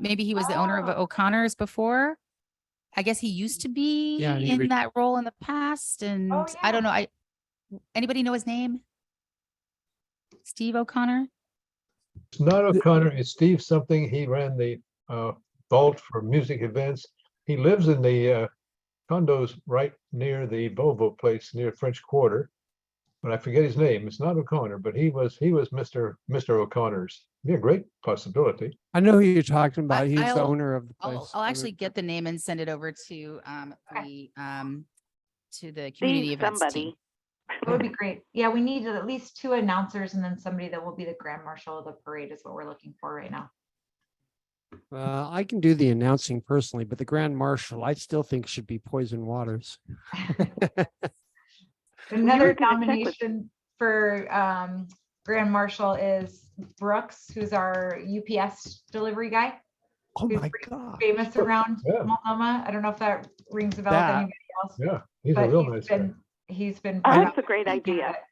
Speaker 2: Maybe he was the owner of
Speaker 8: Oh.
Speaker 2: O'Connor's before. I guess he used to be
Speaker 1: Yeah, and he
Speaker 2: in that role in the past, and
Speaker 8: Oh,
Speaker 2: I don't
Speaker 8: yeah.
Speaker 2: know. Anybody know his name? Steve O'Connor?
Speaker 3: It's not O'Connor, it's Steve something. He ran the vault for music events. He lives in the condos right near the Volvo place near French Quarter. But I forget his name. It's not O'Connor, but he was Mr. O'Connor's. Be a great possibility.
Speaker 1: I know who you're talking about. He's the
Speaker 2: I'll-
Speaker 1: owner of the place.
Speaker 2: I'll actually get the name and send it over to
Speaker 8: Okay.
Speaker 2: the community
Speaker 4: Steve
Speaker 2: events team.
Speaker 4: somebody.
Speaker 8: That would be great. Yeah, we need at least 2 announcers and then somebody that will be the Grand Marshal of the parade is what we're looking for right now.
Speaker 1: I can do the announcing personally, but the Grand Marshal, I still think should be Poison Waters.
Speaker 8: Another
Speaker 4: gonna check with-
Speaker 8: nomination for Grand Marshal is Brooks, who's our UPS delivery guy,
Speaker 1: Oh
Speaker 8: Who's
Speaker 1: my
Speaker 8: pretty
Speaker 1: God.
Speaker 8: famous around
Speaker 3: Yeah.
Speaker 8: Multnomah. I don't know if that rings a bell with
Speaker 1: That-
Speaker 8: anybody else,
Speaker 3: Yeah, he's a
Speaker 8: but
Speaker 3: real nice guy.
Speaker 8: he's been.
Speaker 4: Oh,
Speaker 8: brought
Speaker 4: that's
Speaker 8: up
Speaker 4: a great
Speaker 8: as
Speaker 4: idea.
Speaker 8: candidate.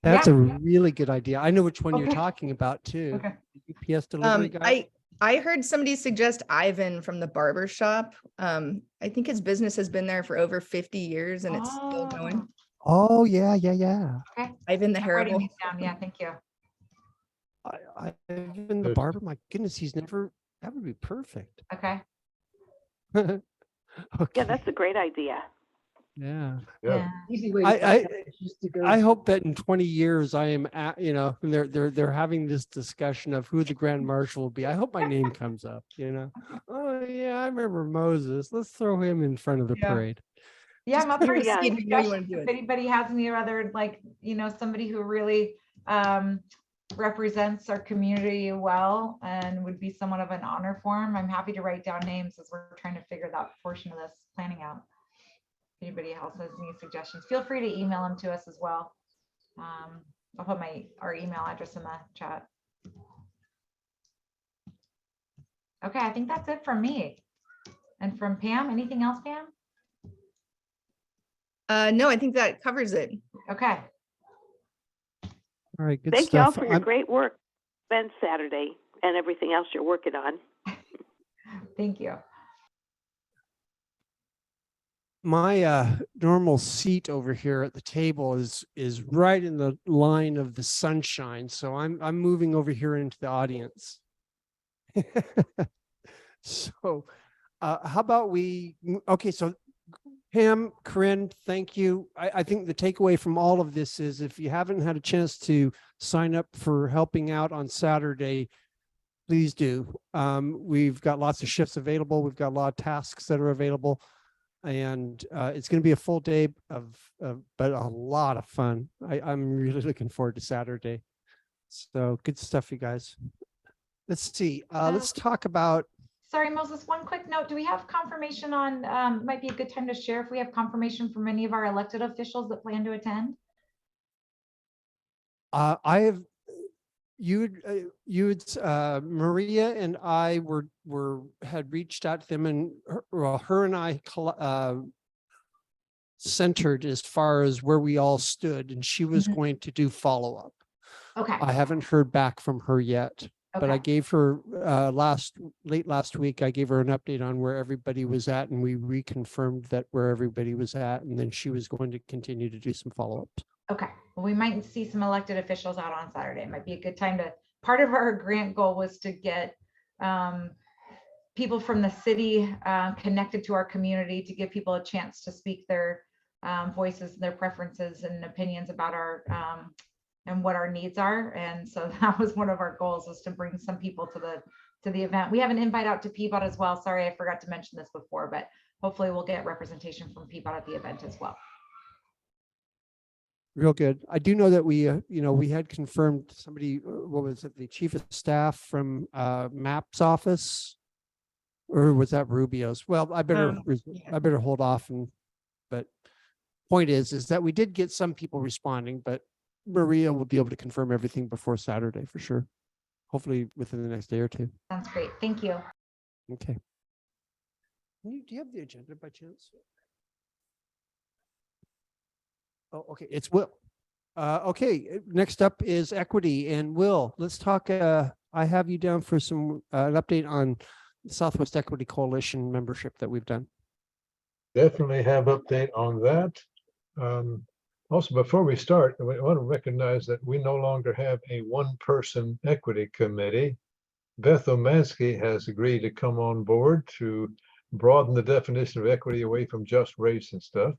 Speaker 1: That's
Speaker 8: Yeah.
Speaker 1: a really good idea. I know which one you're
Speaker 8: Okay.
Speaker 1: talking about too.
Speaker 8: Okay.
Speaker 1: UPS delivery guy.
Speaker 9: I heard somebody suggest Ivan from the barber shop. I think his business has been there for over 50 years and it's still going.
Speaker 1: Oh, yeah, yeah, yeah.
Speaker 9: Ivan the
Speaker 8: I'm writing
Speaker 9: Hairable.
Speaker 8: these down. Yeah, thank you.
Speaker 1: Even the
Speaker 3: Good.
Speaker 1: barber, my goodness, that would be perfect.
Speaker 8: Okay.
Speaker 4: Yeah,
Speaker 1: Okay,
Speaker 4: that's a great idea.
Speaker 1: yeah.
Speaker 3: Yeah.
Speaker 1: I hope that in 20 years I am at, when they're having this discussion of who the Grand Marshal will be. I hope my name comes up, Oh yeah, I remember Moses. Let's throw him in front of the
Speaker 8: Yeah.
Speaker 1: parade.
Speaker 8: Yeah, I'm
Speaker 9: Just
Speaker 8: up
Speaker 9: put
Speaker 8: for
Speaker 9: her
Speaker 8: any
Speaker 9: aside if you know you wanna
Speaker 8: suggestions.
Speaker 9: do
Speaker 8: If
Speaker 9: it.
Speaker 8: anybody has any other, somebody who really represents our community well and would be somewhat of an honor for him, I'm happy to write down names as we're trying to figure that portion of this planning out. If anybody else has any suggestions, feel free to email them to us as well. I'll put our email address in the chat. Okay, I think that's it from me. And from Pam, anything else, Pam?
Speaker 9: No, I think that covers it.
Speaker 8: Okay.
Speaker 1: All right, good
Speaker 4: Thank you all
Speaker 1: stuff.
Speaker 4: for your great work, Ben, Saturday, and everything else you're working on.
Speaker 8: Thank you.
Speaker 1: my normal seat over here at the table is right in the line of the sunshine. So I'm moving over here into the audience. So how about okay, so Pam, Corinne, thank you. I think the takeaway from all of this is if you haven't had a chance to sign up for helping out on Saturday, please do. We've got lots of shifts available. We've got a lot of tasks that are available. And it's going to be a full day but a lot of fun. I'm really looking forward to Saturday. So good stuff, you guys. Let's see. Let's talk about.
Speaker 8: Sorry, Moses, one quick note. Do we have confirmation on, might be a good time to share if we have confirmation from any of our elected officials that plan to attend?
Speaker 1: I have, Maria and I had reached out to them, and her and I centered as far as where we all stood, and she was going to do follow-up.
Speaker 8: Okay.
Speaker 1: I haven't heard back from her yet. But I gave her late last week, I gave her an update on where everybody was at, and we reconfirmed that where everybody was at, and then she was going to continue to do some follow-ups.
Speaker 8: Okay, well, we might see some elected officials out on Saturday. It might be a good time to, part of our grant goal was to get people from the city connected to our community, to give people a chance to speak their voices, their preferences and opinions about our and what our needs are. And so that was one of our goals, was to bring some people to the event. We have an invite out to Peabody as well. Sorry, I forgot to mention this before, but hopefully we'll get representation from Peabody at the event as well.
Speaker 1: Real good. I do know that we had confirmed somebody, what was it, the chief of staff from MAP's office, or was that Rubio's? Well, I better hold off. But point is that we did get some people responding, but Maria will be able to confirm everything before Saturday for sure. Hopefully within the next day or two.
Speaker 8: Sounds great. Thank you.
Speaker 1: Okay. Do you have the agenda by chance? Oh, okay. It's Will. Okay. Next up is equity, and Will, let's talk. I have you down for some an update on the Southwest Equity Coalition membership that we've done.
Speaker 3: Definitely have update on that. Also, before we start, we want to recognize that we no longer have a one-person equity committee. Beth Omansky has agreed to come on board to broaden the definition of equity away from just race and stuff.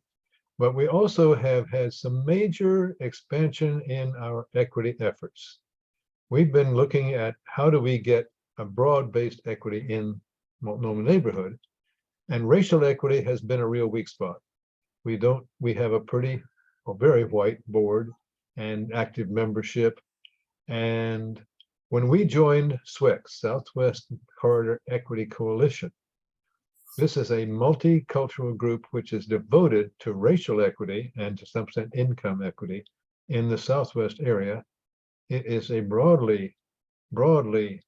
Speaker 3: But we also have had some major expansion in our equity efforts. We've been looking at how do we get a broad-based equity in Multnomah neighborhood, and racial equity has been a real weak spot. We have a pretty or very white board and active membership. And when we joined SWEC, Southwest Corridor Equity Coalition, this is a multicultural group which is devoted to racial equity and to some extent income equity in the Southwest area. It is a broadly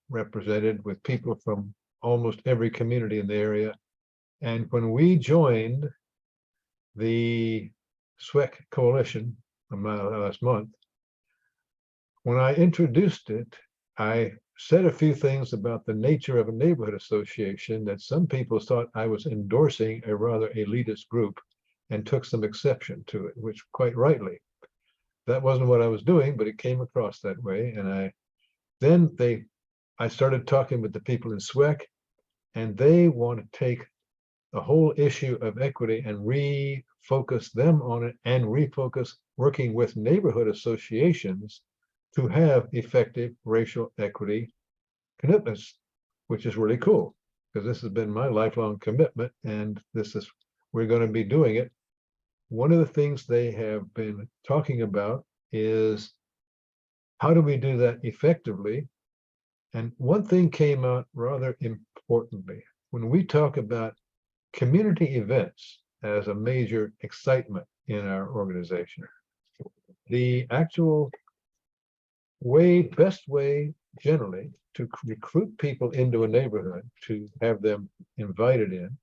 Speaker 3: represented with people from almost every community in the area. And when we joined the SWEC coalition last month, when I introduced it, I said a few things about the nature of a neighborhood association that some people thought I was endorsing a rather elitist group and took some exception to it, which quite rightly. That wasn't what I was doing, but it came across that way. And I started talking with the people in SWEC, and they want to take the whole issue of equity and refocus them on it, and refocus working with neighborhood associations to have effective racial equity commitments, which is really cool, because this has been my lifelong commitment, and we're going to be doing it. One of the things they have been talking about is how do we do that effectively? And one thing came out rather importantly. When we talk about community events as a major excitement in our organization, the actual best way generally to recruit people into a neighborhood, to have them invited in,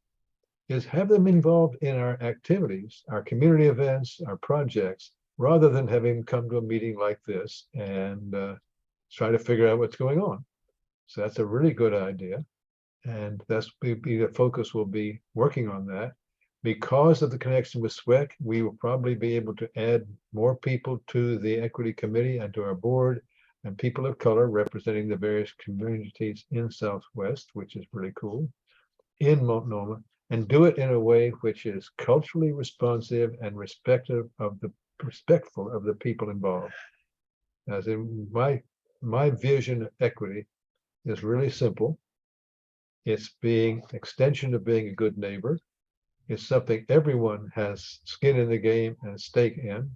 Speaker 3: is have them involved in our activities, our community events, our projects, rather than having them come to a meeting like this and try to figure out what's going on. So that's a really good idea. And the focus will be working on that. Because of the connection with SWEC, we will probably be able to add more people to the equity committee and to our board, and people of color representing the various communities in Southwest, which is really cool, in Multnomah, and do it in a way which is culturally responsive and respectful of the people involved. As in my vision of equity is really simple. It's being extension of being a good neighbor. It's something everyone has skin in the game and stake in.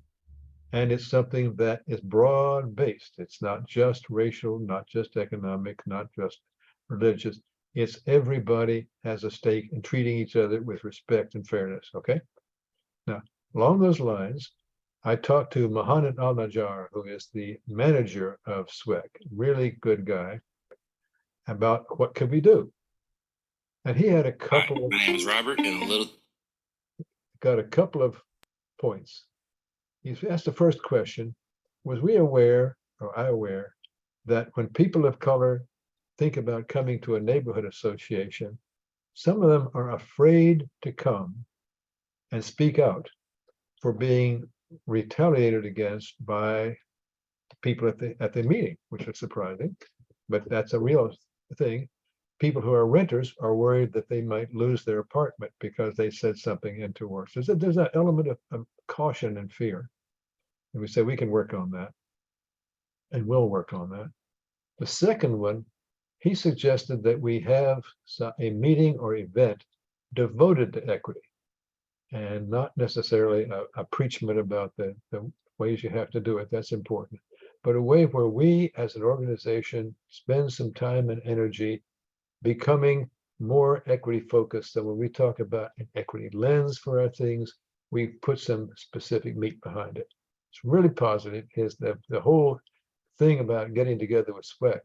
Speaker 3: And it's something that is broad-based. It's not just racial, not just economic, not just religious. It's everybody has a stake in treating each other with respect and fairness, okay? Now, along those lines, I talked to Mohamed Al-Najjar, who is the manager of SWEC, really good guy, about what could we do. And he had a couple.
Speaker 10: My name is Robert, and
Speaker 3: got a couple of points. He asked the first question, was I aware that when people of color think about coming to a neighborhood association, some of them are afraid to come and speak out for being retaliated against by people at the meeting, which is surprising, but that's a real thing. People who are renters are worried that they might lose their apartment because they said something untoward. So there's an element of caution and fear. And we say we can work on that, and we'll work on that. The second one, he suggested that we have a meeting or event devoted to equity, and not necessarily a preachment about the ways you have to do it. That's important. But a way where we as an organization spend some time and energy becoming more equity focused. So when we talk about an equity lens for our things, we put some specific meat behind it. It's really positive. The whole thing about getting together with SWEC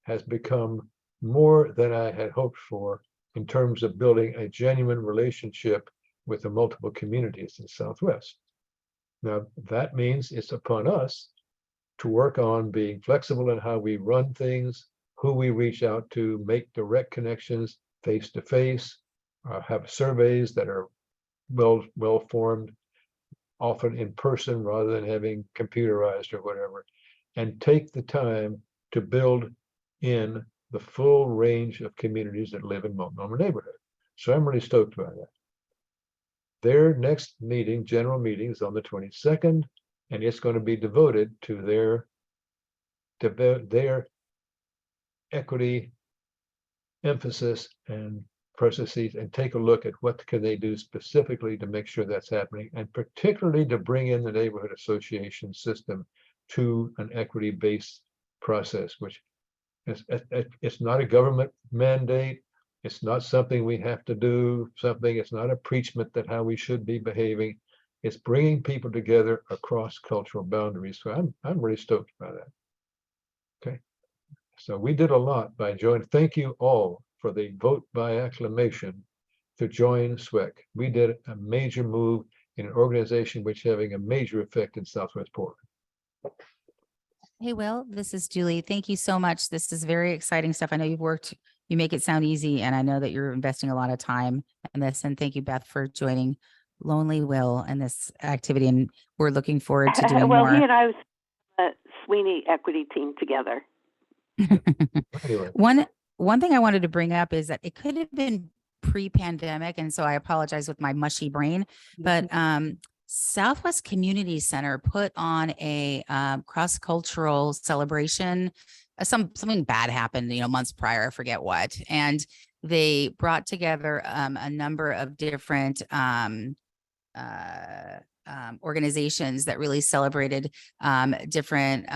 Speaker 3: has become more than I had hoped for in terms of building a genuine relationship with the multiple communities in Southwest. Now, that means it's upon us to work on being flexible in how we run things, who we reach out to, make direct connections face to face, have surveys that are well formed, often in person rather than having computerized or whatever, and take the time to build in the full range of communities that live in Multnomah neighborhood. So I'm really stoked by that. Their next meeting, general meeting, is on the 22nd, and it's going to be devoted to their equity emphasis and processes, and take a look at what can they do specifically to make sure that's happening, and particularly to bring in the neighborhood association system to an equity-based process, which it's not a government mandate. It's not something we have to do something. It's not a preachment that how we should be behaving. It's bringing people together across cultural boundaries. So I'm really stoked by that. Okay. So we did a lot by joining. Thank you all for the vote by acclamation to join SWEC. We did a major move in an organization which is having a major effect in Southwest Portland.
Speaker 2: Hey, Will, this is Julie. Thank you so much. This is very exciting stuff. I know you make it sound easy, and I know that you're investing a lot of time in this. And thank you, Beth, for joining Lonely Will in this activity. And we're looking forward to doing
Speaker 4: well,
Speaker 2: more.
Speaker 4: he and I was Sweeney equity team together.
Speaker 3: Anyway,
Speaker 2: One thing I wanted to bring up is that it could have been pre-pandemic, and so I apologize with my mushy brain, but Southwest Community Center put on a cross-cultural celebration. Something bad happened, months prior, I forget what, and they brought together a number of different organizations that really celebrated different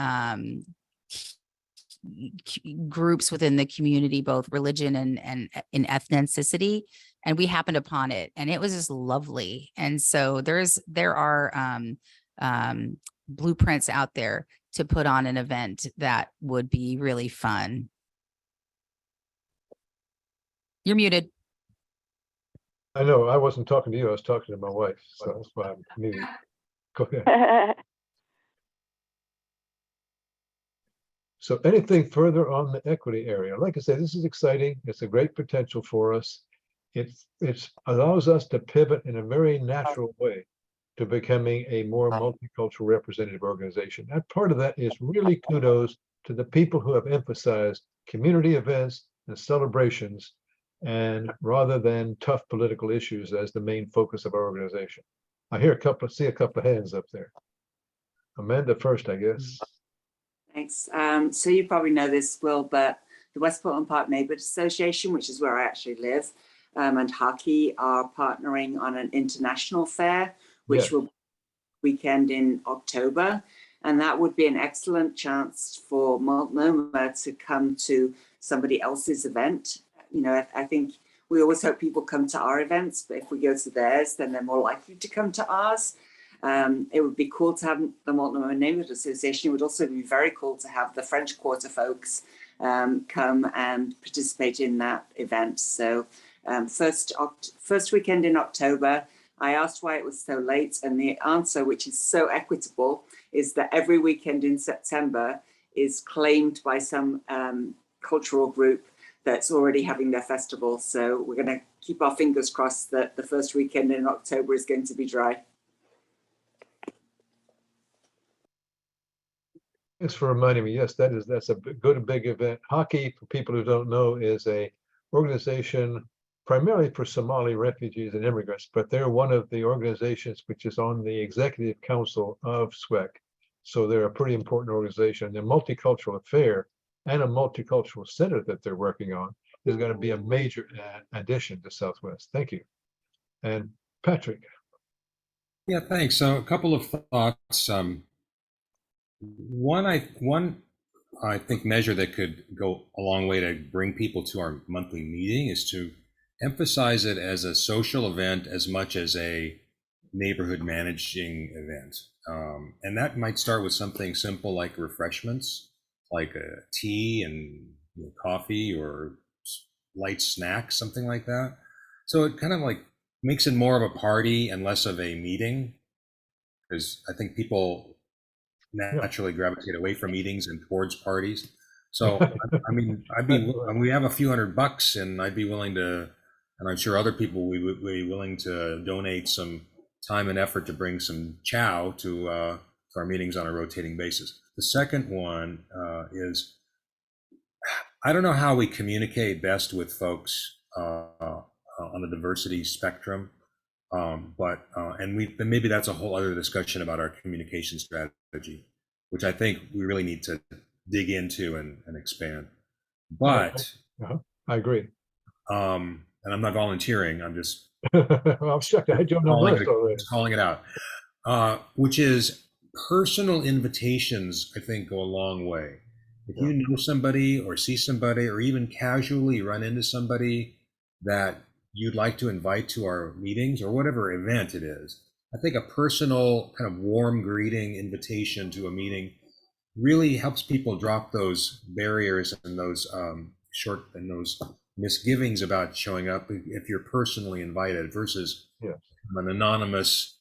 Speaker 2: groups within the community, both religion and in ethnicity. And we happened upon it, and it was just lovely. And so there are blueprints out there to put on an event that would be really fun. You're muted.
Speaker 3: I know I wasn't talking to you. I was talking to my wife. So that's why I'm muted. Go ahead. So anything further on the equity area? Like I said, this is exciting. It's a great potential for us. It's allows us to pivot in a very natural way to becoming a more multicultural representative organization. And part of that is really kudos to the people who have emphasized community events and celebrations, and rather than tough political issues as the main focus of our organization. I see a couple of hands up there. Amanda first, I guess.
Speaker 7: Thanks. So you probably know this, Will, but the West Portland Park Neighborhood Association, which is where I actually live, and Hockey are partnering on an international fair, which will be weekend in October. And that would be an excellent chance for Multnomah to come to somebody else's event. You know, I think we always hope people come to our events, but if we go to theirs, then they're more likely to come to ours. It would be cool to have the Multnomah Neighborhood Association. It would also be very cool to have the French Quarter folks come and participate in that event. So first weekend in October. I asked why it was so late, and the answer, which is so equitable, is that every weekend in September is claimed by some cultural group that's already having their festival. So we're going to keep our fingers crossed that the first weekend in October is going to be dry.
Speaker 3: Thanks for reminding me. Yes, that's a good big event. Hockey, for people who don't know, is a organization primarily for Somali refugees and immigrants, but they're one of the organizations which is on the executive council of SWEC. So they're a pretty important organization. Their multicultural affair and a multicultural center that they're working on is going to be a major addition to Southwest. Thank you. And Patrick.
Speaker 6: Yeah, thanks. So a couple of thoughts. One I think measure that could go a long way to bring people to our monthly meeting is to emphasize it as a social event as much as a neighborhood managing event. And that might start with something simple like refreshments, like a tea and coffee or light snacks, something like that. So it kind of like makes it more of a party and less of a meeting, because I think people naturally gravitate away from meetings and towards parties. So, I mean, we have a few $100 and I'd be willing to, and I'm sure other people would be willing to donate some time and effort to bring some chow to our meetings on a rotating basis. The second one is, I don't know how we communicate best with folks on the diversity spectrum, but maybe that's a whole other discussion about our communication strategy, which I think we really need to dig into and expand. But
Speaker 3: I agree.
Speaker 6: And I'm not volunteering. I'm just
Speaker 3: I'm shocked. I had you on the list already.
Speaker 6: Calling it out, which is personal invitations. I think go a long way. If you know somebody or see somebody or even casually run into somebody that you'd like to invite to our meetings or whatever event it is, I think a personal kind of warm greeting invitation to a meeting really helps people drop those barriers and those those misgivings about showing up if you're personally invited versus an anonymous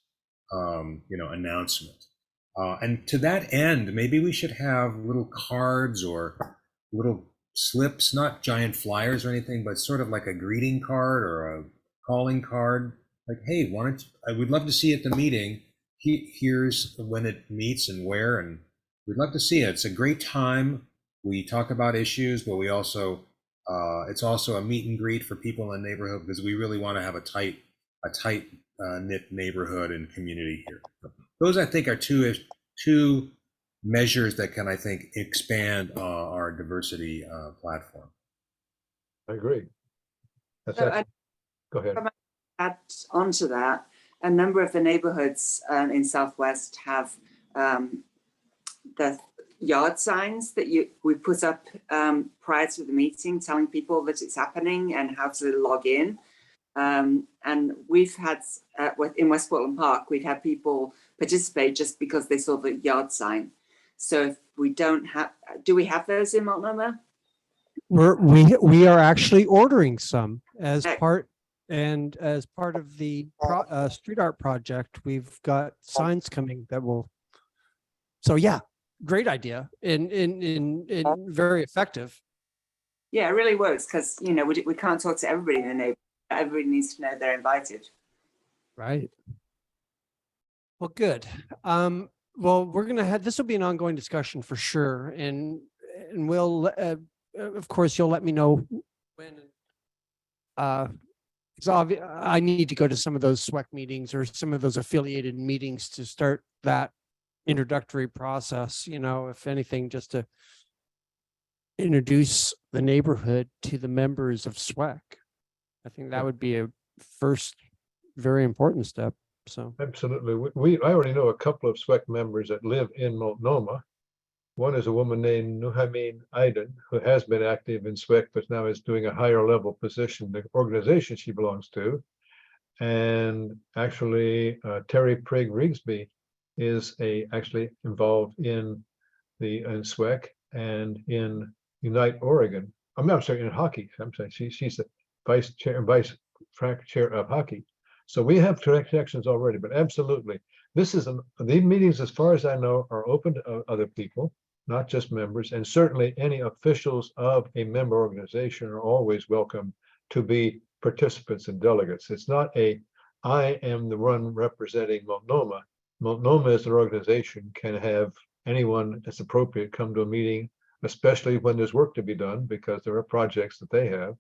Speaker 6: announcement. And to that end, maybe we should have little cards or little slips, not giant flyers or anything, but sort of like a greeting card or a calling card. Like, hey, I would love to see you at the meeting. Here's when it meets and where, and we'd love to see it. It's a great time. We talk about issues, but we also, it's also a meet and greet for people in the neighborhood because we really want to have a tight knit neighborhood and community here. Those, I think, are two measures that can, I think, expand our diversity platform.
Speaker 3: I agree. Go ahead.
Speaker 7: Add on to that, a number of the neighborhoods in Southwest have the yard signs that we put up prior to the meeting, telling people that it's happening and how to log in. And we've had, in West Portland Park, we've had people participate just because they saw the yard sign. So if we don't have, do we have those in Multnomah?
Speaker 1: We are actually ordering some as part of the street art project. We've got signs coming that will. So yeah, great idea and very effective.
Speaker 7: Yeah, it really works because we can't talk to everybody in the neighborhood. everybody needs to know they're invited.
Speaker 1: Right. Well, good. Well, we're gonna have, this will be an ongoing discussion for sure, and we'll, of course, you'll let me know when. It's obvious I need to go to some of those SWEC meetings or some of those affiliated meetings to start that introductory process. You know, if anything, just to introduce the neighborhood to the members of SWEC. I think that would be a first very important step. So
Speaker 3: Absolutely. I already know a couple of SWEC members that live in Multnomah. One is a woman named Nuhamin Aiden, who has been active in SWEC, but now is doing a higher level position, the organization she belongs to. And actually, Terry Prigg Rigsby is actually involved in SWEC and in Unite Oregon. I'm sorry, in hockey. I'm sorry, she's the vice chair of hockey. So we have connections already, but absolutely, these meetings, as far as I know, are open to other people, not just members, and certainly any officials of a member organization are always welcome to be participants and delegates. It's not I am the one representing Multnomah. Multnomah as an organization can have anyone that's appropriate come to a meeting, especially when there's work to be done, because there are projects that they have.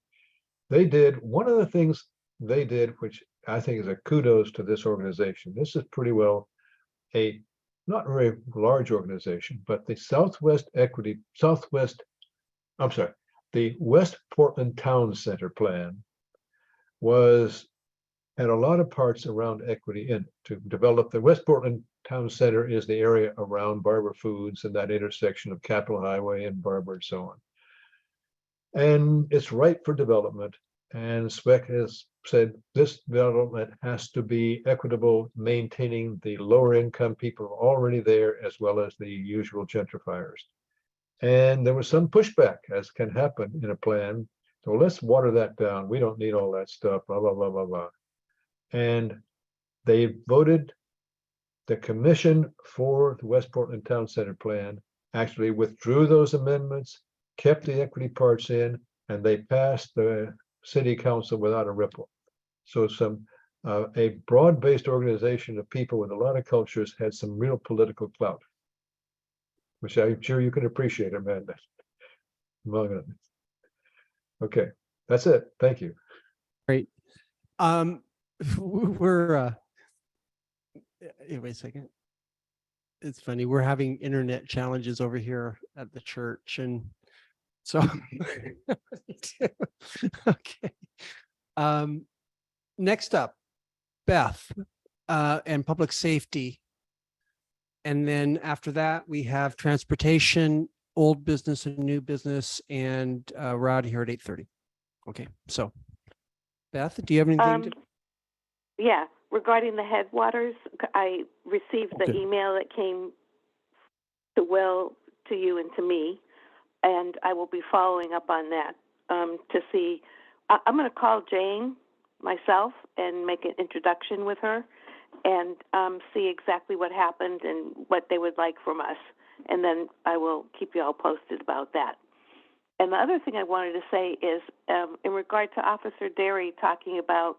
Speaker 3: One of the things they did, which I think is a kudos to this organization. This is pretty well a not very large organization, but the the West Portland Town Center plan had a lot of parts around equity in it. To develop the West Portland Town Center is the area around Barber Foods and that intersection of Capitol Highway and Barber and so on. And it's ripe for development. And SWEC has said this development has to be equitable, maintaining the lower income people already there, as well as the usual gentrifiers. And there was some pushback, as can happen in a plan. So let's water that down. We don't need all that stuff, blah, blah, blah, blah, blah. And they voted, the commission for the West Portland Town Center plan actually withdrew those amendments, kept the equity parts in, and they passed the city council without a ripple. So a broad-based organization of people with a lot of cultures had some real political clout, which I'm sure you can appreciate, Amanda. Among others. Okay, that's it. Thank you.
Speaker 1: great. Wait a second. It's funny. We're having internet challenges over here at the church, and so okay. Next up, Beth, and public safety. And then after that, we have transportation, old business and new business, and we're out of here at 8:30. Okay, so Beth, do you have anything?
Speaker 4: Yeah, regarding the headwaters, I received the email that came to Will, to you, and to me, and I will be following up on that to see. I'm going to call Jane myself and make an introduction with her and see exactly what happened and what they would like from us. And then I will keep you all posted about that. And the other thing I wanted to say is in regard to Officer Derry talking about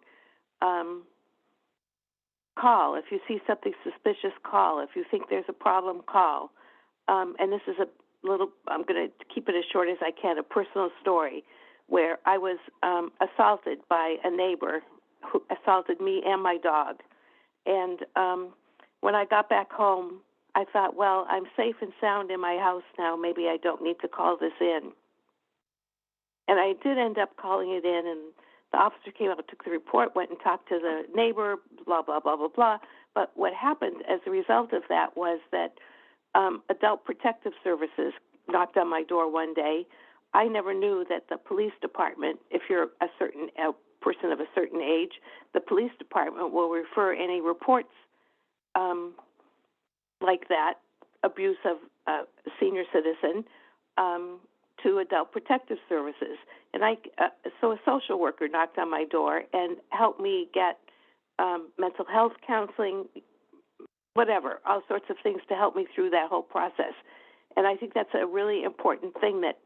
Speaker 4: call. If you see something suspicious, call. If you think there's a problem, call. And this is I'm going to keep it as short as I can, a personal story where I was assaulted by a neighbor who assaulted me and my dog. And when I got back home, I thought, well, I'm safe and sound in my house now. Maybe I don't need to call this in. And I did end up calling it in, and the officer came out, took the report, went and talked to the neighbor, blah, blah, blah, blah, blah. But what happened as a result of that was that Adult Protective Services knocked on my door one day. I never knew that the police department, if you're a person of a certain age, the police department will refer any reports like that, abuse of a senior citizen, to Adult Protective Services. And so a social worker knocked on my door and helped me get mental health counseling, whatever, all sorts of things to help me through that whole process. And I think that's a really important thing that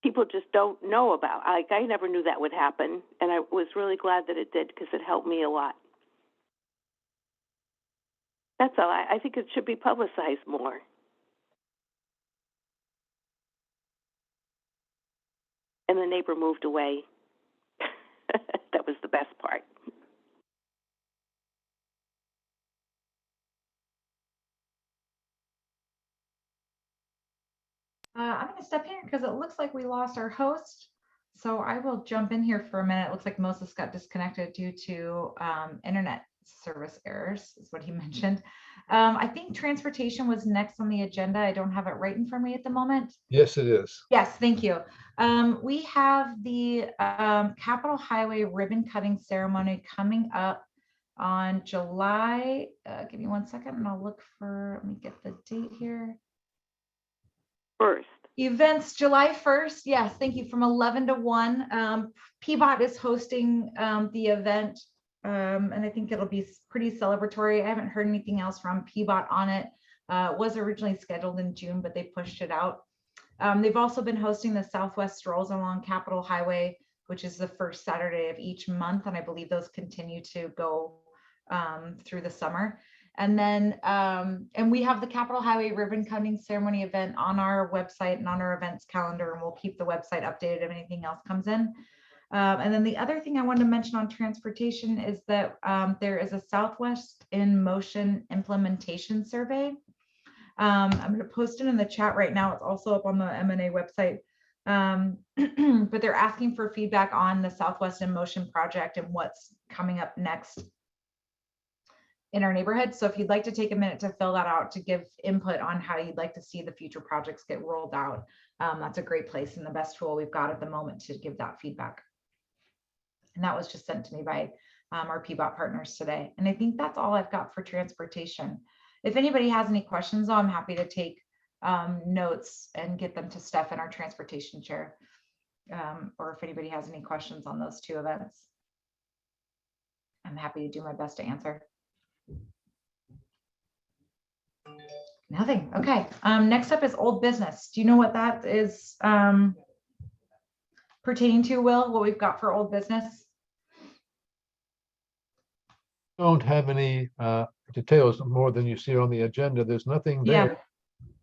Speaker 4: people just don't know about. Like, I never knew that would happen, and I was really glad that it did because it helped me a lot. That's all. I think it should be publicized more. And the neighbor moved away. That was the best part.
Speaker 8: I'm going to step here because it looks like we lost our host. So I will jump in here for a minute. It looks like Moses got disconnected due to internet service errors, is what he mentioned. I think transportation was next on the agenda. I don't have it right in front of me at the moment.
Speaker 3: Yes, it is.
Speaker 8: Yes, thank you. We have the Capitol Highway ribbon cutting ceremony coming up on July. Give me 1 second and I'll look for, let me get the date here.
Speaker 4: First.
Speaker 8: Events July 1st. Yes, thank you. From 11 to 1. PBOT is hosting the event. And I think it'll be pretty celebratory. I haven't heard anything else from PBOT on it. It was originally scheduled in June, but they pushed it out. They've also been hosting the Southwest Strolls along Capitol Highway, which is the first Saturday of each month. And I believe those continue to go through the summer. And then, and we have the Capitol Highway ribbon cutting ceremony event on our website and on our events calendar, and we'll keep the website updated if anything else comes in. And then the other thing I wanted to mention on transportation is that there is a Southwest in Motion implementation survey. I'm going to post it in the chat right now. It's also up on the M&A website. But they're asking for feedback on the Southwest in Motion project and what's coming up next in our neighborhood. So if you'd like to take a minute to fill that out, to give input on how you'd like to see the future projects get rolled out, that's a great place and the best tool we've got at the moment to give that feedback. And that was just sent to me by our PBOT partners today. And I think that's all I've got for transportation. If anybody has any questions, I'm happy to take notes and get them to Steph in our transportation chair. Or if anybody has any questions on those two events, I'm happy to do my best to answer. Nothing. Okay. Next up is old business. Do you know what that is pertaining to, Will? What we've got for old business?
Speaker 3: Don't have any details more than you see on the agenda. There's nothing there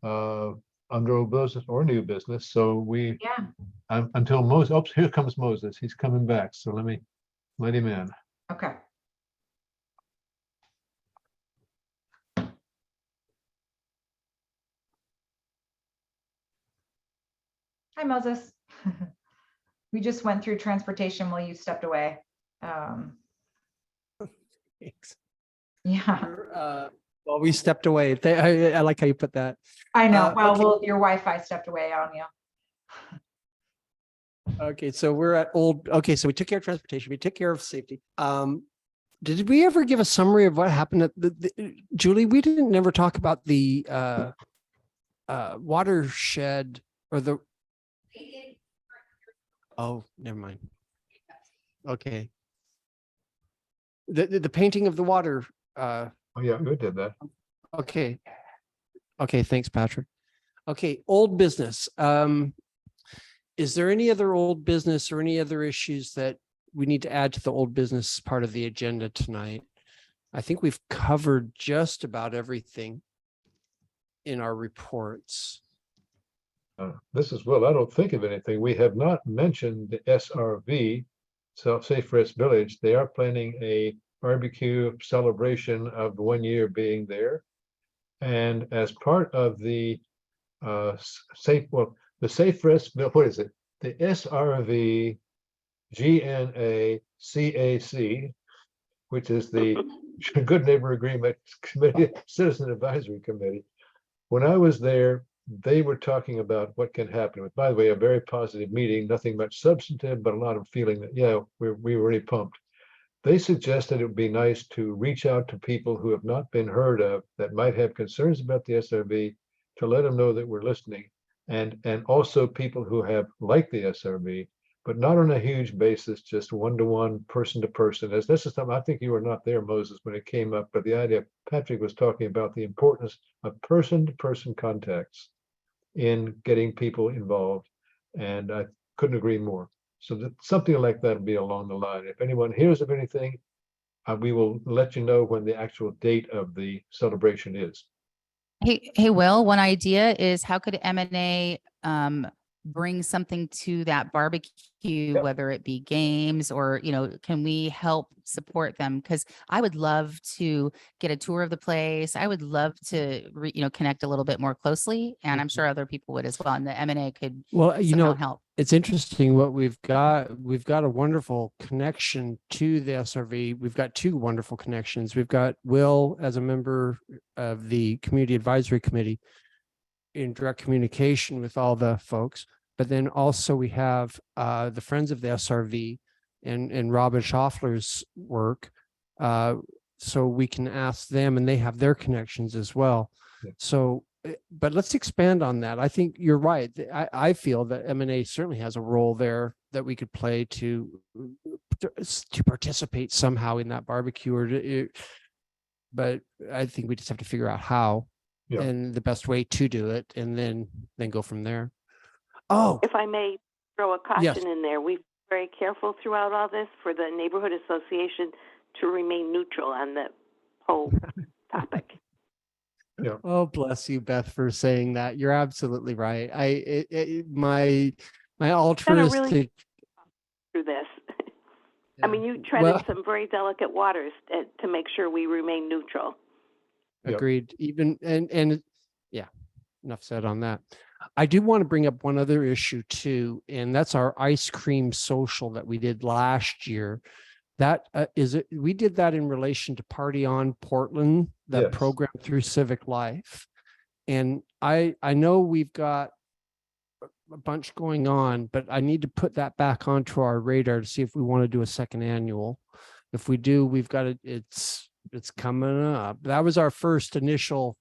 Speaker 3: under old business or new business. So we, until Moses, oops, here comes Moses. He's coming back. So let him in.
Speaker 8: Okay. Hi, Moses. We just went through transportation while you stepped away.
Speaker 1: Thanks.
Speaker 8: Yeah.
Speaker 1: Well, we stepped away. I like how you put that.
Speaker 8: I know.
Speaker 1: Okay.
Speaker 8: Your Wi-Fi stepped away on you.
Speaker 1: Okay, so we're at old. Okay, so we took care of transportation. We took care of safety. Did we ever give a summary of what happened at Julie? We didn't never talk about the watershed or the. Oh, never mind. Okay. The painting of the water.
Speaker 3: Oh yeah, we did that.
Speaker 1: Okay. Okay, thanks, Patrick. Okay, old business. Is there any other old business or any other issues that we need to add to the old business part of the agenda tonight? I think we've covered just about everything in our reports.
Speaker 3: This is Will. I don't think of anything. We have not mentioned the SRV, Safe Rest Village. They are planning a barbecue celebration of 1 year being there. And as part of the Safe Rest, what is it? The SRV GNA CAC, which is the Good Neighbor Agreement Committee, Citizen Advisory Committee. When I was there, they were talking about what can happen. By the way, a very positive meeting, nothing much substantive, but a lot of feeling that, yeah, we were really pumped. They suggested it would be nice to reach out to people who have not been heard of that might have concerns about the SRV, to let them know that we're listening. And also people who have liked the SRV, but not on a huge basis, just one-to-one, person-to-person. As this is something, I think you were not there, Moses, when it came up, but the idea Patrick was talking about the importance of person-to-person contacts in getting people involved. And I couldn't agree more. So that something like that would be along the line. If anyone hears of anything, we will let you know when the actual date of the celebration is.
Speaker 2: Hey, Will, one idea is how could M&A bring something to that barbecue,
Speaker 3: Yep.
Speaker 2: whether it be games or, can we help support them? Because I would love to get a tour of the place. I would love to, connect a little bit more closely, and I'm sure other people would as well. And the M&A could
Speaker 1: Well,
Speaker 2: somehow help.
Speaker 1: it's interesting what we've got. We've got a wonderful connection to the SRV. We've got two wonderful connections. We've got Will as a member of the Community Advisory Committee in direct communication with all the folks. But then also we have the Friends of the SRV and Robin Schaffler's work. So we can ask them, and they have their connections as well.
Speaker 3: Yeah.
Speaker 1: So, but let's expand on that. I think you're right. I feel that M&A certainly has a role there that we could play to participate somehow in that barbecue. But I think we just have to figure out how.
Speaker 3: Yeah.
Speaker 1: And the best way to do it, and then go from there. Oh,
Speaker 4: If I may throw a caution
Speaker 1: Yes.
Speaker 4: in there, we've been very careful throughout all this for the neighborhood association to remain neutral on the whole topic.
Speaker 1: oh, bless you, Beth, for saying that. You're absolutely right. My altruistic.
Speaker 4: Through this. I mean, you treaded
Speaker 1: Well-
Speaker 4: some very delicate waters to make sure we remain neutral.
Speaker 3: Yep.
Speaker 1: Agreed. Even and yeah, enough said on that. I do want to bring up one other issue too, and that's our ice cream social that we did last year. That we did that in relation to Party On Portland, that
Speaker 3: Yes.
Speaker 1: program through Civic Life. And I know we've got a bunch going on, but I need to put that back onto our radar to see if we want to do a second annual. If we do, we've got it. It's coming up. That was our first initial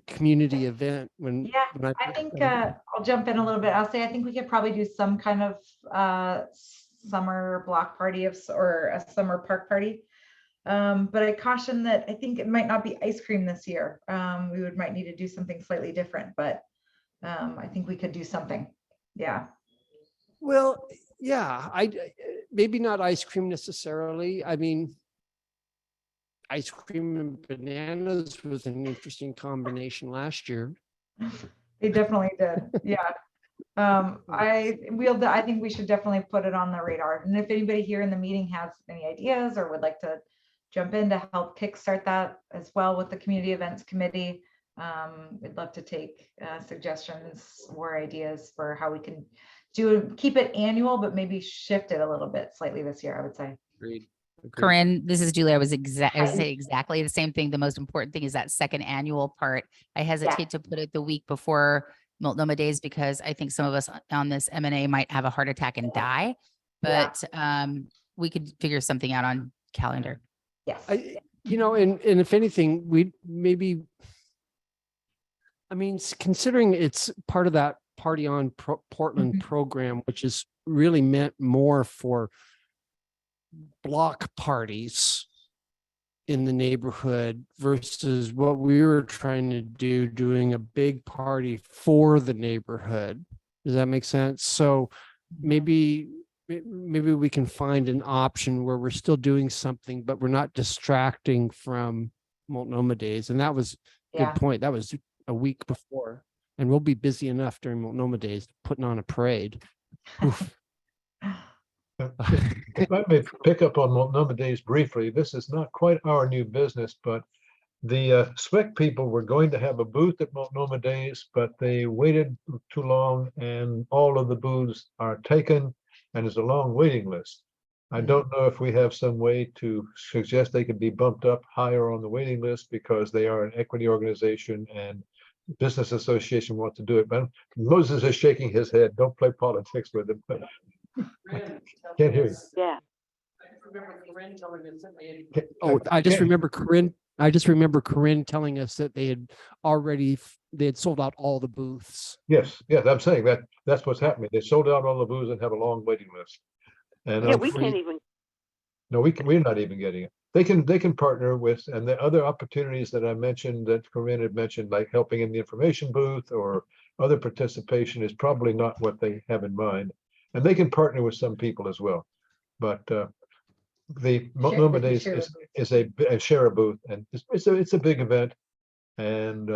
Speaker 1: community event when
Speaker 8: I think I'll jump in a little bit. I'll say I think we could probably do some kind of summer block party or a summer park party. But I caution that I think it might not be ice cream this year. We might need to do something slightly different, but I think we could do something. Yeah.
Speaker 1: Well, yeah, maybe not ice cream necessarily. I mean, ice cream and bananas was an interesting combination last year.
Speaker 8: They definitely did. Yeah. I think we should definitely put it on the radar. And if anybody here in the meeting has any ideas or would like to jump in to help kickstart that as well with the community events committee, we'd love to take suggestions or ideas for how we can keep it annual, but maybe shift it a little bit slightly this year, I would say.
Speaker 1: Agreed.
Speaker 2: Corinne, this is Julie. I was say exactly the same thing. The most important thing is that second annual part. I hesitate to put it the week before Multnomah Days because I think some of us on this M&A might have a heart attack and die, but we could figure something out on calendar.
Speaker 8: Yes.
Speaker 1: And if anything, we maybe, I mean, considering it's part of that Party On Portland program, which is really meant more for block parties in the neighborhood versus what we were trying to do, doing a big party for the neighborhood. Does that make sense? So maybe we can find an option where we're still doing something, but we're not distracting from Multnomah Days. And that was a good point. That was a week before, and we'll be busy enough during Multnomah Days putting on a parade. Oof.
Speaker 3: If I may pick up on Multnomah Days briefly, this is not quite our new business, but the SWEC people were going to have a booth at Multnomah Days, but they waited too long and all of the booths are taken and there's a long waiting list. I don't know if we have some way to suggest they could be bumped up higher on the waiting list because they are an equity organization and business association wants to do it. But Moses is shaking his head. Don't play politics with him. But can't hear you.
Speaker 4: Yeah.
Speaker 1: Oh, I just remember Corinne telling us that they had sold out all the booths.
Speaker 3: Yes, I'm saying that's what's happening. They sold out all the booths and have a long waiting list. And
Speaker 4: Yeah, we can't even.
Speaker 3: no, we're not even getting it. they can partner with, and the other opportunities that I mentioned, that Corinne had mentioned, like helping in the information booth or other participation, is probably not what they have in mind. And they can partner with some people as well. But the Multnomah Days is a share a booth, and it's a big event, and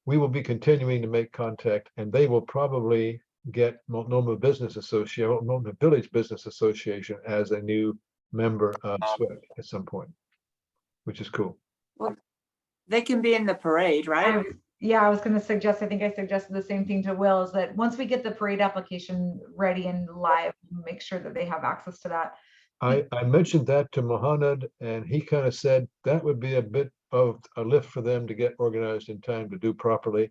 Speaker 3: we will be continuing to make contact, and they will probably get Multnomah Business Association, Multnomah Village Business Association as a new member of SWEC at some point, which is cool.
Speaker 7: Well, they can be in the parade, right?
Speaker 8: Yeah, I was going to suggest, I think I suggested the same thing to Will, is that once we get the parade application ready and live, make sure that they have access to that.
Speaker 3: I mentioned that to Mohanad, and he kind of said that would be a bit of a lift for them to get organized in time to do properly.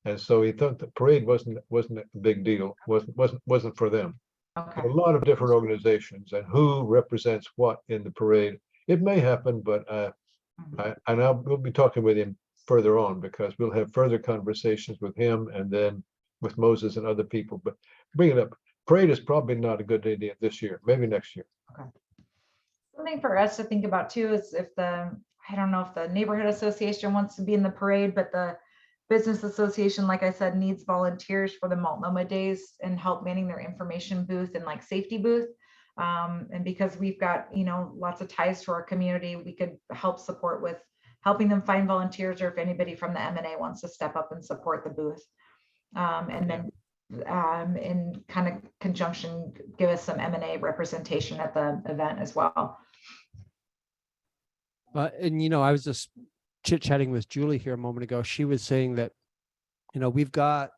Speaker 3: And so he thought the parade wasn't a big deal, wasn't for them.
Speaker 8: Okay.
Speaker 3: A lot of different organizations, and who represents what in the parade. It may happen, but we'll be talking with him further on, because we'll have further conversations with him and then with Moses and other people. But bring it up. Parade is probably not a good idea this year, maybe next year.
Speaker 8: Okay. Something for us to think about too is if I don't know if the neighborhood association wants to be in the parade, but the business association, like I said, needs volunteers for the Multnomah Days and help manning their information booth and like safety booth. And because we've got, lots of ties to our community, we could help support with helping them find volunteers, or if anybody from the M&A wants to step up and support the booth. And then in kind of conjunction, give us some M&A representation at the event as well.
Speaker 1: And I was just chit-chatting with Julie here a moment ago. She was saying that, we've got,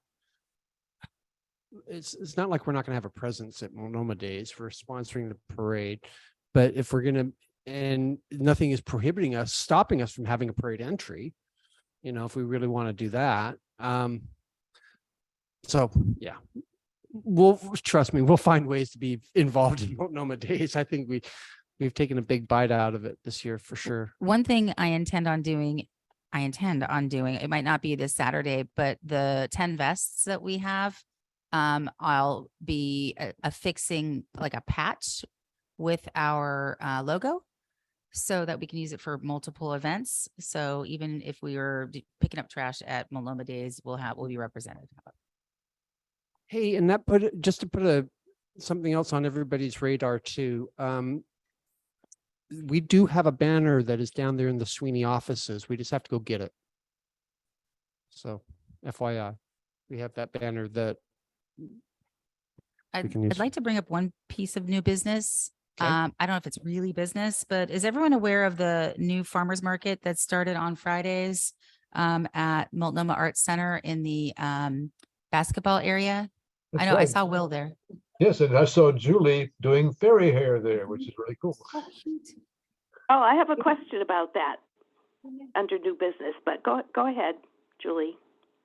Speaker 1: it's not like we're not going to have a presence at Multnomah Days for sponsoring the parade, but if we're going to, and nothing is stopping us from having a parade entry, if we really want to do that. So yeah, trust me, we'll find ways to be involved in Multnomah Days. I think we've taken a big bite out of it this year for sure.
Speaker 2: One thing I intend on doing, it might not be this Saturday, but the 10 vests that we have, I'll be affixing like a patch with our logo so that we can use it for multiple events. So even if we were picking up trash at Multnomah Days, we'll be represented.
Speaker 1: Hey, and just to put something else on everybody's radar too. We do have a banner that is down there in the Sweeney offices. We just have to go get it. So FYI, we have that banner that
Speaker 2: I'd like to bring up one piece of new business.
Speaker 1: Okay.
Speaker 2: I don't know if it's really business, but is everyone aware of the new farmers market that started on Fridays at Multnomah Arts Center in the basketball area? I know, I saw Will there.
Speaker 3: Yes, and I saw Julie doing fairy hair there, which is really cool.
Speaker 4: Oh, I have a question about that under new business, but go ahead, Julie.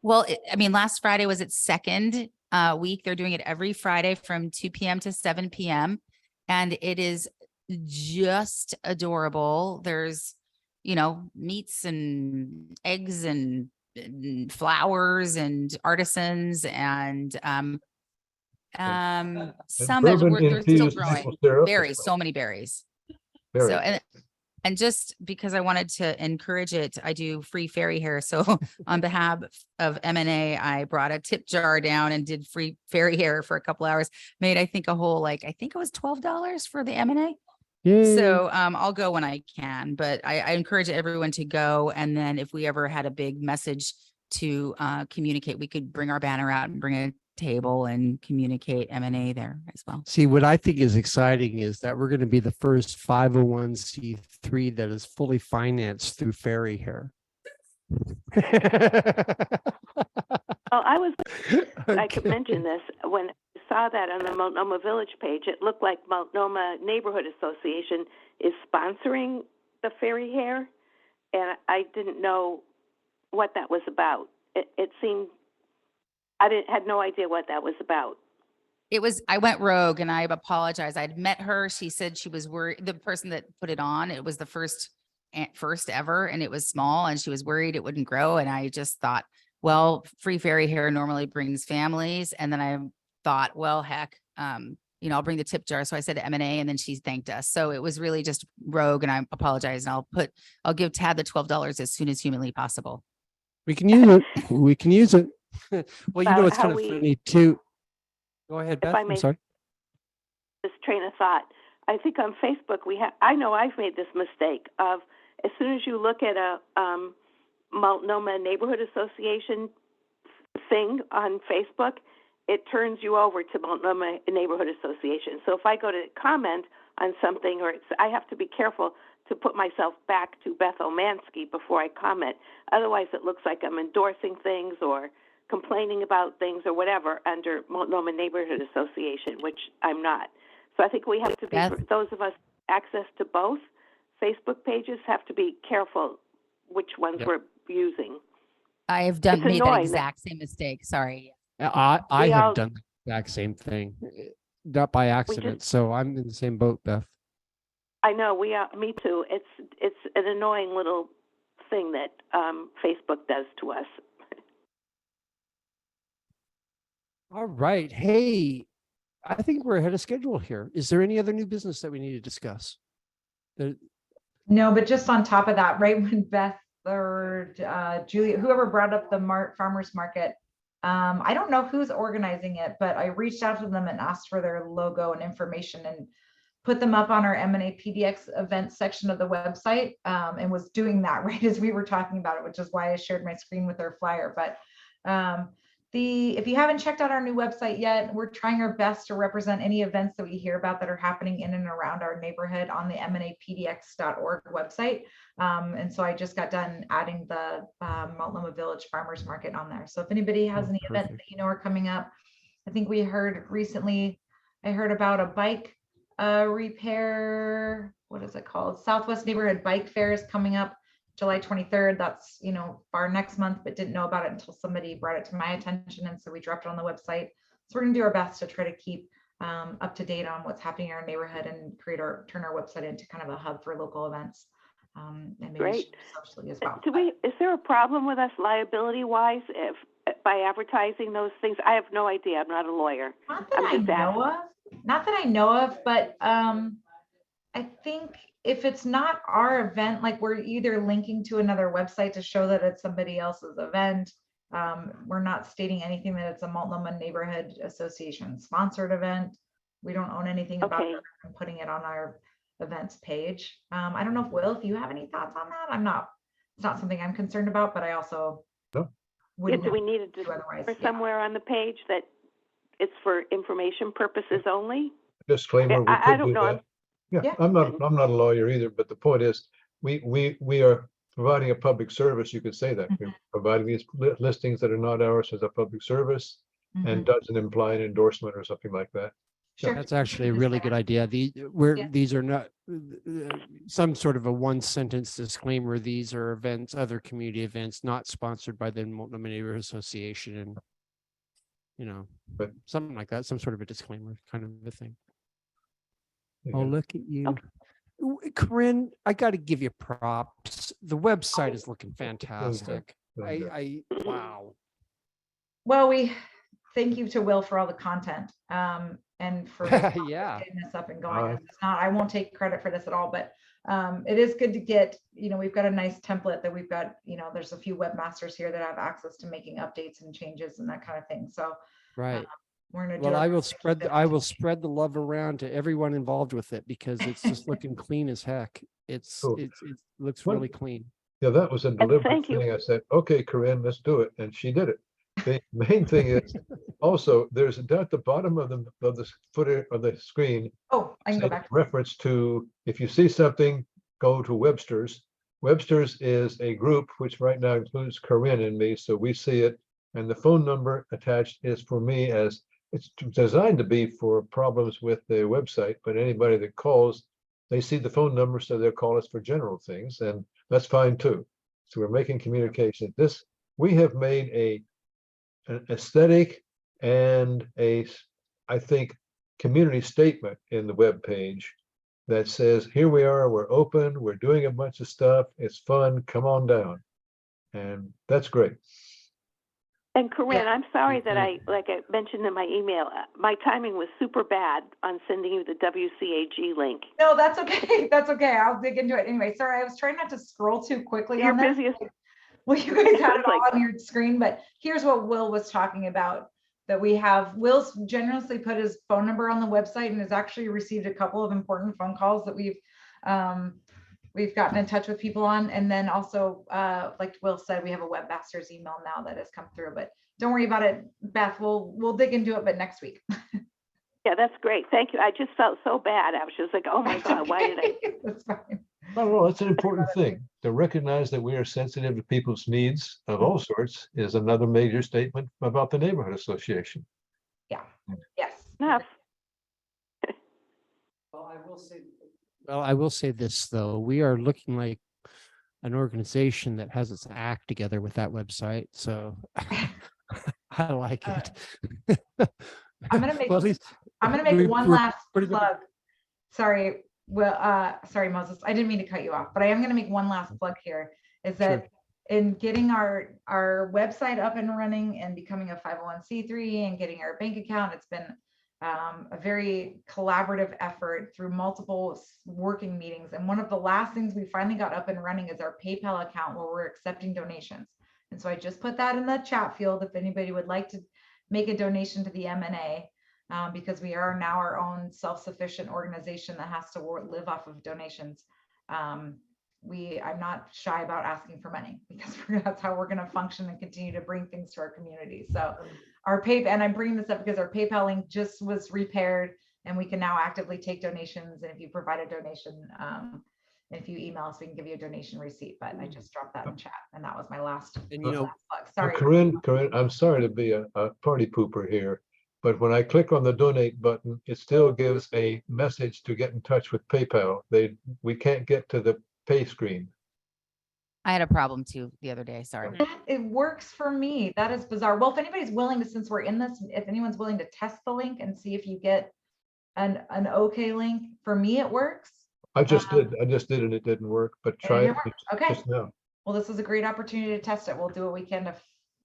Speaker 2: Well, last Friday was its second week. They're doing it every Friday from 2 p.m. to 7 p.m. And it is just adorable. There's, meats and eggs and flowers and artisans and some they're still growing berries, so many berries. So and just because I wanted to encourage it, I do free fairy hair. So on behalf of M&A, I brought a tip jar down and did free fairy hair for a couple hours. Made, I think, a whole, I think it was $12 for the M&A. So I'll go when I can, but I encourage everyone to go. And then if we ever had a big message to communicate, we could bring our banner out and bring a table and communicate M&A there as well.
Speaker 1: See, what I think is exciting is that we're going to be the first 501c3 that is fully financed through fairy hair.
Speaker 4: Well, I could mention this. When I saw that on the Multnomah Village page, it looked like Multnomah Neighborhood Association is sponsoring the fairy hair, and I didn't know what that was about. It seemed had no idea what that was about.
Speaker 2: I went rogue and I apologize. I'd met her. She said she was worried. The person that put it on, it was the first ever, and it was small, and she was worried it wouldn't grow. And I just thought, well, free fairy hair normally brings families. And then I thought, well, heck, I'll bring the tip jar. So I said M&A, and then she thanked us. So it was really just rogue, and I apologize. And I'll give Tad the $12 as soon as humanly possible.
Speaker 1: We can use it. We can use it. Well, you know,
Speaker 4: About
Speaker 1: it's
Speaker 4: how
Speaker 1: kind of
Speaker 4: we-
Speaker 1: funny too. Go ahead, Beth.
Speaker 4: I
Speaker 1: I'm
Speaker 4: may-
Speaker 1: sorry.
Speaker 4: This train of thought. I think on Facebook I know I've made this mistake of, as soon as you look at a Multnomah Neighborhood Association thing on Facebook, it turns you over to Multnomah Neighborhood Association. So if I go to comment on something, I have to be careful to put myself back to Beth Omansky before I comment. Otherwise, it looks like I'm endorsing things or complaining about things or whatever under Multnomah Neighborhood Association, which I'm not. So I think we have to be,
Speaker 2: Beth?
Speaker 4: for those of us access to both Facebook pages, have to be careful which ones
Speaker 1: Yep.
Speaker 4: we're using.
Speaker 2: I have
Speaker 4: It's
Speaker 2: made that
Speaker 4: annoying that-
Speaker 2: exact same mistake. Sorry.
Speaker 1: I
Speaker 4: We
Speaker 1: have
Speaker 4: all-
Speaker 1: done the exact same thing, not by accident. So I'm in the same boat, Beth.
Speaker 4: I know, me too. It's an annoying little thing that Facebook does to us.
Speaker 1: All right. Hey, I think we're ahead of schedule here. Is there any other new business that we need to discuss?
Speaker 8: No, but just on top of that, right when Beth or Julia, whoever brought up the farmers market, I don't know who's organizing it, but I reached out to them and asked for their logo and information and put them up on our M&A PDX events section of the website, and was doing that right as we were talking about it, which is why I shared my screen with their flyer. But if you haven't checked out our new website yet, we're trying our best to represent any events that we hear about that are happening in and around our neighborhood on the mnapdx.org website. And so I just got done adding the Multnomah Village Farmers Market on there. So if anybody has any events
Speaker 1: perfect.
Speaker 8: that are coming up, I think we heard recently, I heard about a bike repair, what is it called? Southwest Neighborhood Bike Fair is coming up July 23rd. That's, our next month, but didn't know about it until somebody brought it to my attention. And so we dropped it on the website. So we're gonna do our best to try to keep up to date on what's happening in our neighborhood and turn our website into kind of a hub for local events. And maybe
Speaker 4: Great.
Speaker 8: socially as well.
Speaker 4: Is there a problem with us liability-wise by advertising those things? I have no idea. I'm not a lawyer.
Speaker 8: Not that
Speaker 4: I'm
Speaker 8: I
Speaker 4: just
Speaker 8: know of, but I think if it's not our event, like we're either linking to another website to show that it's somebody else's event. We're not stating anything that it's a Multnomah Neighborhood Association sponsored event. We don't own anything about
Speaker 4: Okay.
Speaker 8: it and putting it on our events page. I don't know if Will, if you have any thoughts on that, it's not something I'm concerned about, but I also
Speaker 3: No.
Speaker 8: wouldn't
Speaker 4: Do we
Speaker 8: know
Speaker 4: need a
Speaker 8: to otherwise.
Speaker 4: disclaimer
Speaker 8: Yeah.
Speaker 4: somewhere on the page that it's for information purposes only?
Speaker 3: Disclaimer, we
Speaker 4: I
Speaker 3: could
Speaker 4: don't
Speaker 3: do
Speaker 4: know.
Speaker 3: that. Yeah,
Speaker 8: Yeah.
Speaker 3: I'm not a lawyer either, but the point is, we are providing a public service. You could say that. We're providing these listings that are not ours as a public service and
Speaker 8: Mhm.
Speaker 3: doesn't imply an endorsement or something like that.
Speaker 8: Sure.
Speaker 1: That's actually a
Speaker 8: Just
Speaker 1: really
Speaker 8: that.
Speaker 1: good idea.
Speaker 8: Yeah.
Speaker 1: These are not some sort of a one sentence disclaimer. These are events, other community events, not sponsored by the Multnomah Neighborhood Association, and
Speaker 3: But-
Speaker 1: something like that, some sort of a disclaimer kind of a thing.
Speaker 3: Yeah.
Speaker 1: Oh, look at you. Corinne, I got to give you props. The website is looking fantastic.
Speaker 3: Very good.
Speaker 1: Wow.
Speaker 8: Well, we thank you to Will for all the content and for
Speaker 1: Yeah.
Speaker 8: getting this up and going. I won't take credit for this at all, but it is good to get, we've got a nice template that we've got, there's a few webmasters here that have access to making updates and changes and that kind of thing. So
Speaker 1: Right.
Speaker 8: we're going to do
Speaker 1: Well,
Speaker 8: our
Speaker 1: I will
Speaker 8: best to keep it
Speaker 1: I
Speaker 8: up
Speaker 1: will
Speaker 8: to date.
Speaker 1: spread the love around to everyone involved with it because it's just looking clean as heck. It looks
Speaker 3: Well,
Speaker 1: really clean.
Speaker 3: Yeah, that was a deliberate
Speaker 4: thank you.
Speaker 3: thing. I said, okay, Corinne, let's do it. And she did it. The main thing is also there's down at the bottom of the footer of the screen,
Speaker 8: Oh, I can go
Speaker 3: say
Speaker 8: back.
Speaker 3: reference to, if you see something, go to Webster's. Webster's is a group which right now includes Corinne and me, so we see it. And the phone number attached is for me, as it's designed to be for problems with the website, but anybody that calls, they see the phone number, so they'll call us for general things, and that's fine too. So we're making communication. We have made an aesthetic and I think, community statement in the web page that says, here we are, we're open, we're doing a bunch of stuff, it's fun, come on down. And that's great.
Speaker 4: And Corinne,
Speaker 8: Yeah.
Speaker 4: I'm sorry that like I mentioned in my email, my timing was super bad on sending you the WCAG link.
Speaker 8: No, that's okay. That's okay. I'll dig into it anyway. Sorry, I was trying not to scroll too quickly
Speaker 4: You're
Speaker 8: on this.
Speaker 4: busiest.
Speaker 8: Well, you guys had it
Speaker 4: It's
Speaker 8: all
Speaker 4: like-
Speaker 8: on your screen, but here's what Will was talking about. That we have, Will's generously put his phone number on the website and has actually received a couple of important phone calls that we've gotten in touch with people on. And then also, like Will said, we have a webmaster's email now that has come through, but don't worry about it, Beth. We'll dig into it, but next week.
Speaker 4: Yeah, that's great. Thank you. I just felt so bad. I was just like, oh my God, why did I?
Speaker 8: That's fine.
Speaker 3: No, that's an important thing. To recognize that we are sensitive to people's needs of all sorts is another major statement about the neighborhood association.
Speaker 8: Yeah, yes.
Speaker 4: Enough.
Speaker 1: Well, I will say this, though. We are looking like an organization that has its act together with that website. So I like it.
Speaker 8: I'm gonna make
Speaker 1: Well, at least
Speaker 8: I'm gonna make one
Speaker 1: we're
Speaker 8: last
Speaker 1: pretty good.
Speaker 8: plug. Sorry, well, sorry, Moses, I didn't mean to cut you off, but I am gonna make one last plug here, is that in getting our website up and running and becoming a 501c3 and getting our bank account, it's been a very collaborative effort through multiple working meetings. And one of the last things we finally got up and running is our PayPal account where we're accepting donations. And so I just put that in the chat field if anybody would like to make a donation to the MNA. Because we are now our own self-sufficient organization that has to live off of donations. I'm not shy about asking for money because that's how we're going to function and continue to bring things to our community. So our PayPal, and I'm bringing this up because our PayPal link just was repaired and we can now actively take donations. And if you provide a donation, if you email us, we can give you a donation receipt. But I just dropped that in chat, and that was my last.
Speaker 1: And you know,
Speaker 8: last plug. Sorry,
Speaker 3: Corinne, I'm sorry to be a party pooper here, but when I click on the donate button, it still gives a message to get in touch with PayPal. We can't get to the pay screen.
Speaker 2: I had a problem too the other day. Sorry.
Speaker 8: it works for me. That is bizarre. Well, if anybody's willing to, since we're in this, if anyone's willing to test the link and see if you get an okay link, for me it works.
Speaker 3: I just did and it didn't work, but
Speaker 8: And
Speaker 3: try
Speaker 8: it
Speaker 3: it
Speaker 8: didn't work. Okay.
Speaker 3: just now.
Speaker 8: Well, this is a great opportunity to test it. We'll do what we can to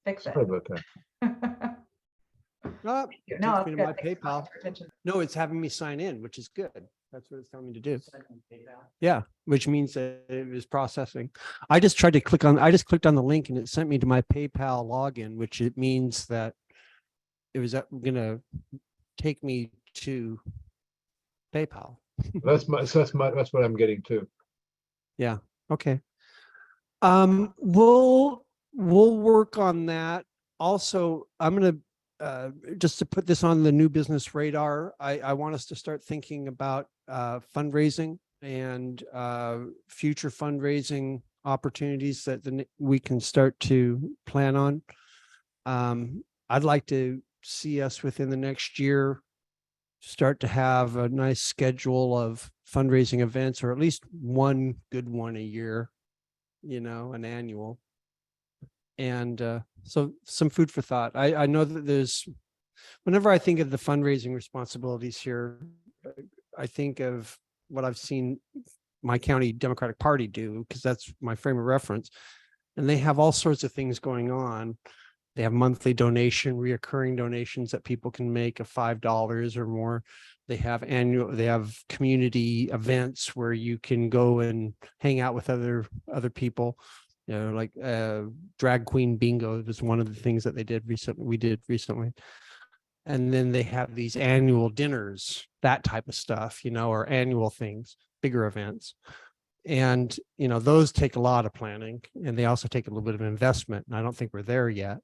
Speaker 8: fix it.
Speaker 3: Sorry about that.
Speaker 1: oh,
Speaker 8: No,
Speaker 1: takes
Speaker 8: that's
Speaker 1: me to
Speaker 8: good.
Speaker 1: my
Speaker 8: Thanks so much
Speaker 1: PayPal.
Speaker 8: for attention.
Speaker 1: No, it's having me sign in, which is good. That's what it's telling me to do. Yeah, which means that it was processing. I just clicked on the link and it sent me to my PayPal login, which it means that it was gonna take me to PayPal.
Speaker 3: That's what I'm getting to.
Speaker 1: Yeah. Okay. We'll work on that. Also, I'm gonna just to put this on the new business radar. I want us to start thinking about fundraising and future fundraising opportunities that we can start to plan on. I'd like to see us within the next year start to have a nice schedule of fundraising events, or at least one good one a year, an annual. And so some food for thought. I know that whenever I think of the fundraising responsibilities here, I think of what I've seen my county Democratic Party do, because that's my frame of reference. And they have all sorts of things going on. They have monthly reoccurring donations that people can make of $5 or more. They have community events where you can go and hang out with other people. Like drag queen bingo was one of the things that we did recently. And then they have these annual dinners, that type of stuff, or annual things, bigger events. And, those take a lot of planning, and they also take a little bit of investment. And I don't think we're there yet.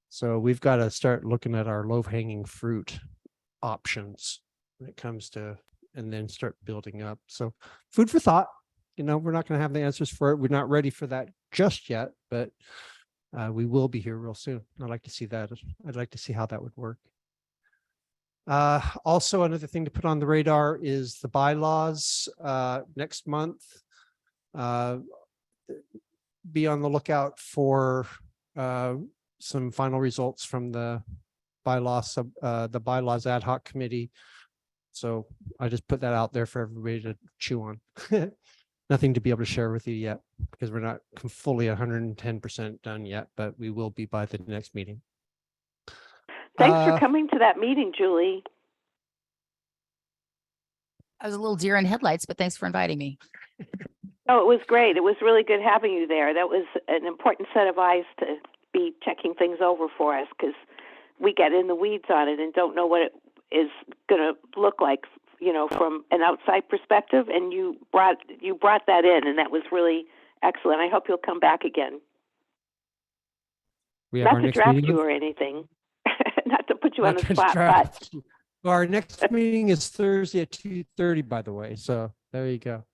Speaker 1: So we've got to start looking at our low-hanging fruit options when it comes to, and then start building up. So food for thought. We're not going to have the answers for it. We're not ready for that just yet, but we will be here real soon. I'd like to see that. I'd like to see how that would work. Also, another thing to put on the radar is the bylaws next month. Be on the lookout for some final results from the bylaws ad hoc committee. So I just put that out there for everybody to chew on. Nothing to be able to share with you yet, because we're not fully 110% done yet, but we will be by the next meeting.
Speaker 4: Thanks
Speaker 1: Uh,
Speaker 4: for coming to that meeting, Julie.
Speaker 2: I was a little deer in headlights, but thanks for inviting me.
Speaker 4: Oh, it was great. It was really good having you there. That was an important set of eyes to be checking things over for us, because we get in the weeds on it and don't know what it is going to look like, from an outside perspective. And you brought that in, and that was really excellent. I hope you'll come back again.
Speaker 1: We have
Speaker 4: Not
Speaker 1: our
Speaker 4: to
Speaker 1: next
Speaker 4: draft
Speaker 1: meeting.
Speaker 4: you or anything. Not to put you on
Speaker 1: Not
Speaker 4: the
Speaker 1: to
Speaker 4: spot,
Speaker 1: distract
Speaker 4: but
Speaker 1: you. Well, our next meeting is Thursday at 2:30, by the way. So there you go.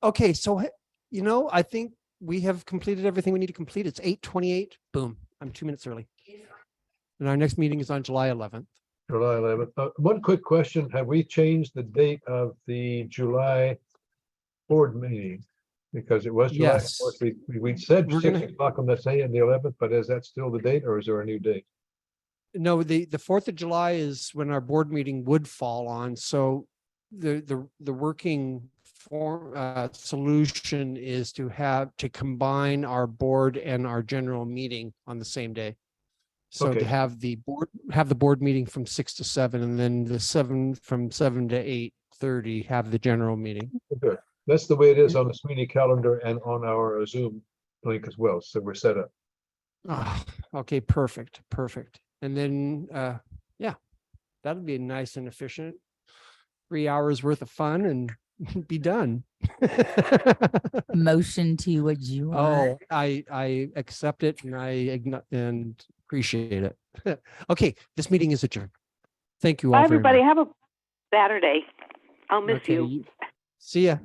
Speaker 1: Okay, so I think we have completed everything we need to complete. It's 8:28. Boom. I'm 2 minutes early. And our next meeting is on July 11th.
Speaker 3: July 11th. One quick question. Have we changed the date of the July board meeting? Because it was July
Speaker 1: Yes.
Speaker 3: 4th. We said
Speaker 1: We're
Speaker 3: 6
Speaker 1: gonna-
Speaker 3: o'clock on the day and the 11th, but is that still the date, or is there a new date?
Speaker 1: No, the 4th of July is when our board meeting would fall on. So the working solution is to combine our board and our general meeting on the same day. So
Speaker 3: Okay.
Speaker 1: to have the board meeting from 6 to 7, and then from 7 to 8:30, have the general meeting.
Speaker 3: Good. That's the way it is on the Sweeney calendar and on our Zoom link as well. So we're set up.
Speaker 1: Ah, okay, perfect. And then, that'll be nice and efficient. 3 hours worth of fun and be done.
Speaker 2: Motion to adjourn.
Speaker 1: Oh, I accept it and appreciate it. Okay, this meeting is adjourned. Thank you all
Speaker 4: bye,
Speaker 1: very
Speaker 4: everybody.
Speaker 1: much.
Speaker 4: Have a Saturday. I'll miss
Speaker 1: Okay,
Speaker 4: you.
Speaker 1: See ya.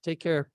Speaker 1: Take care.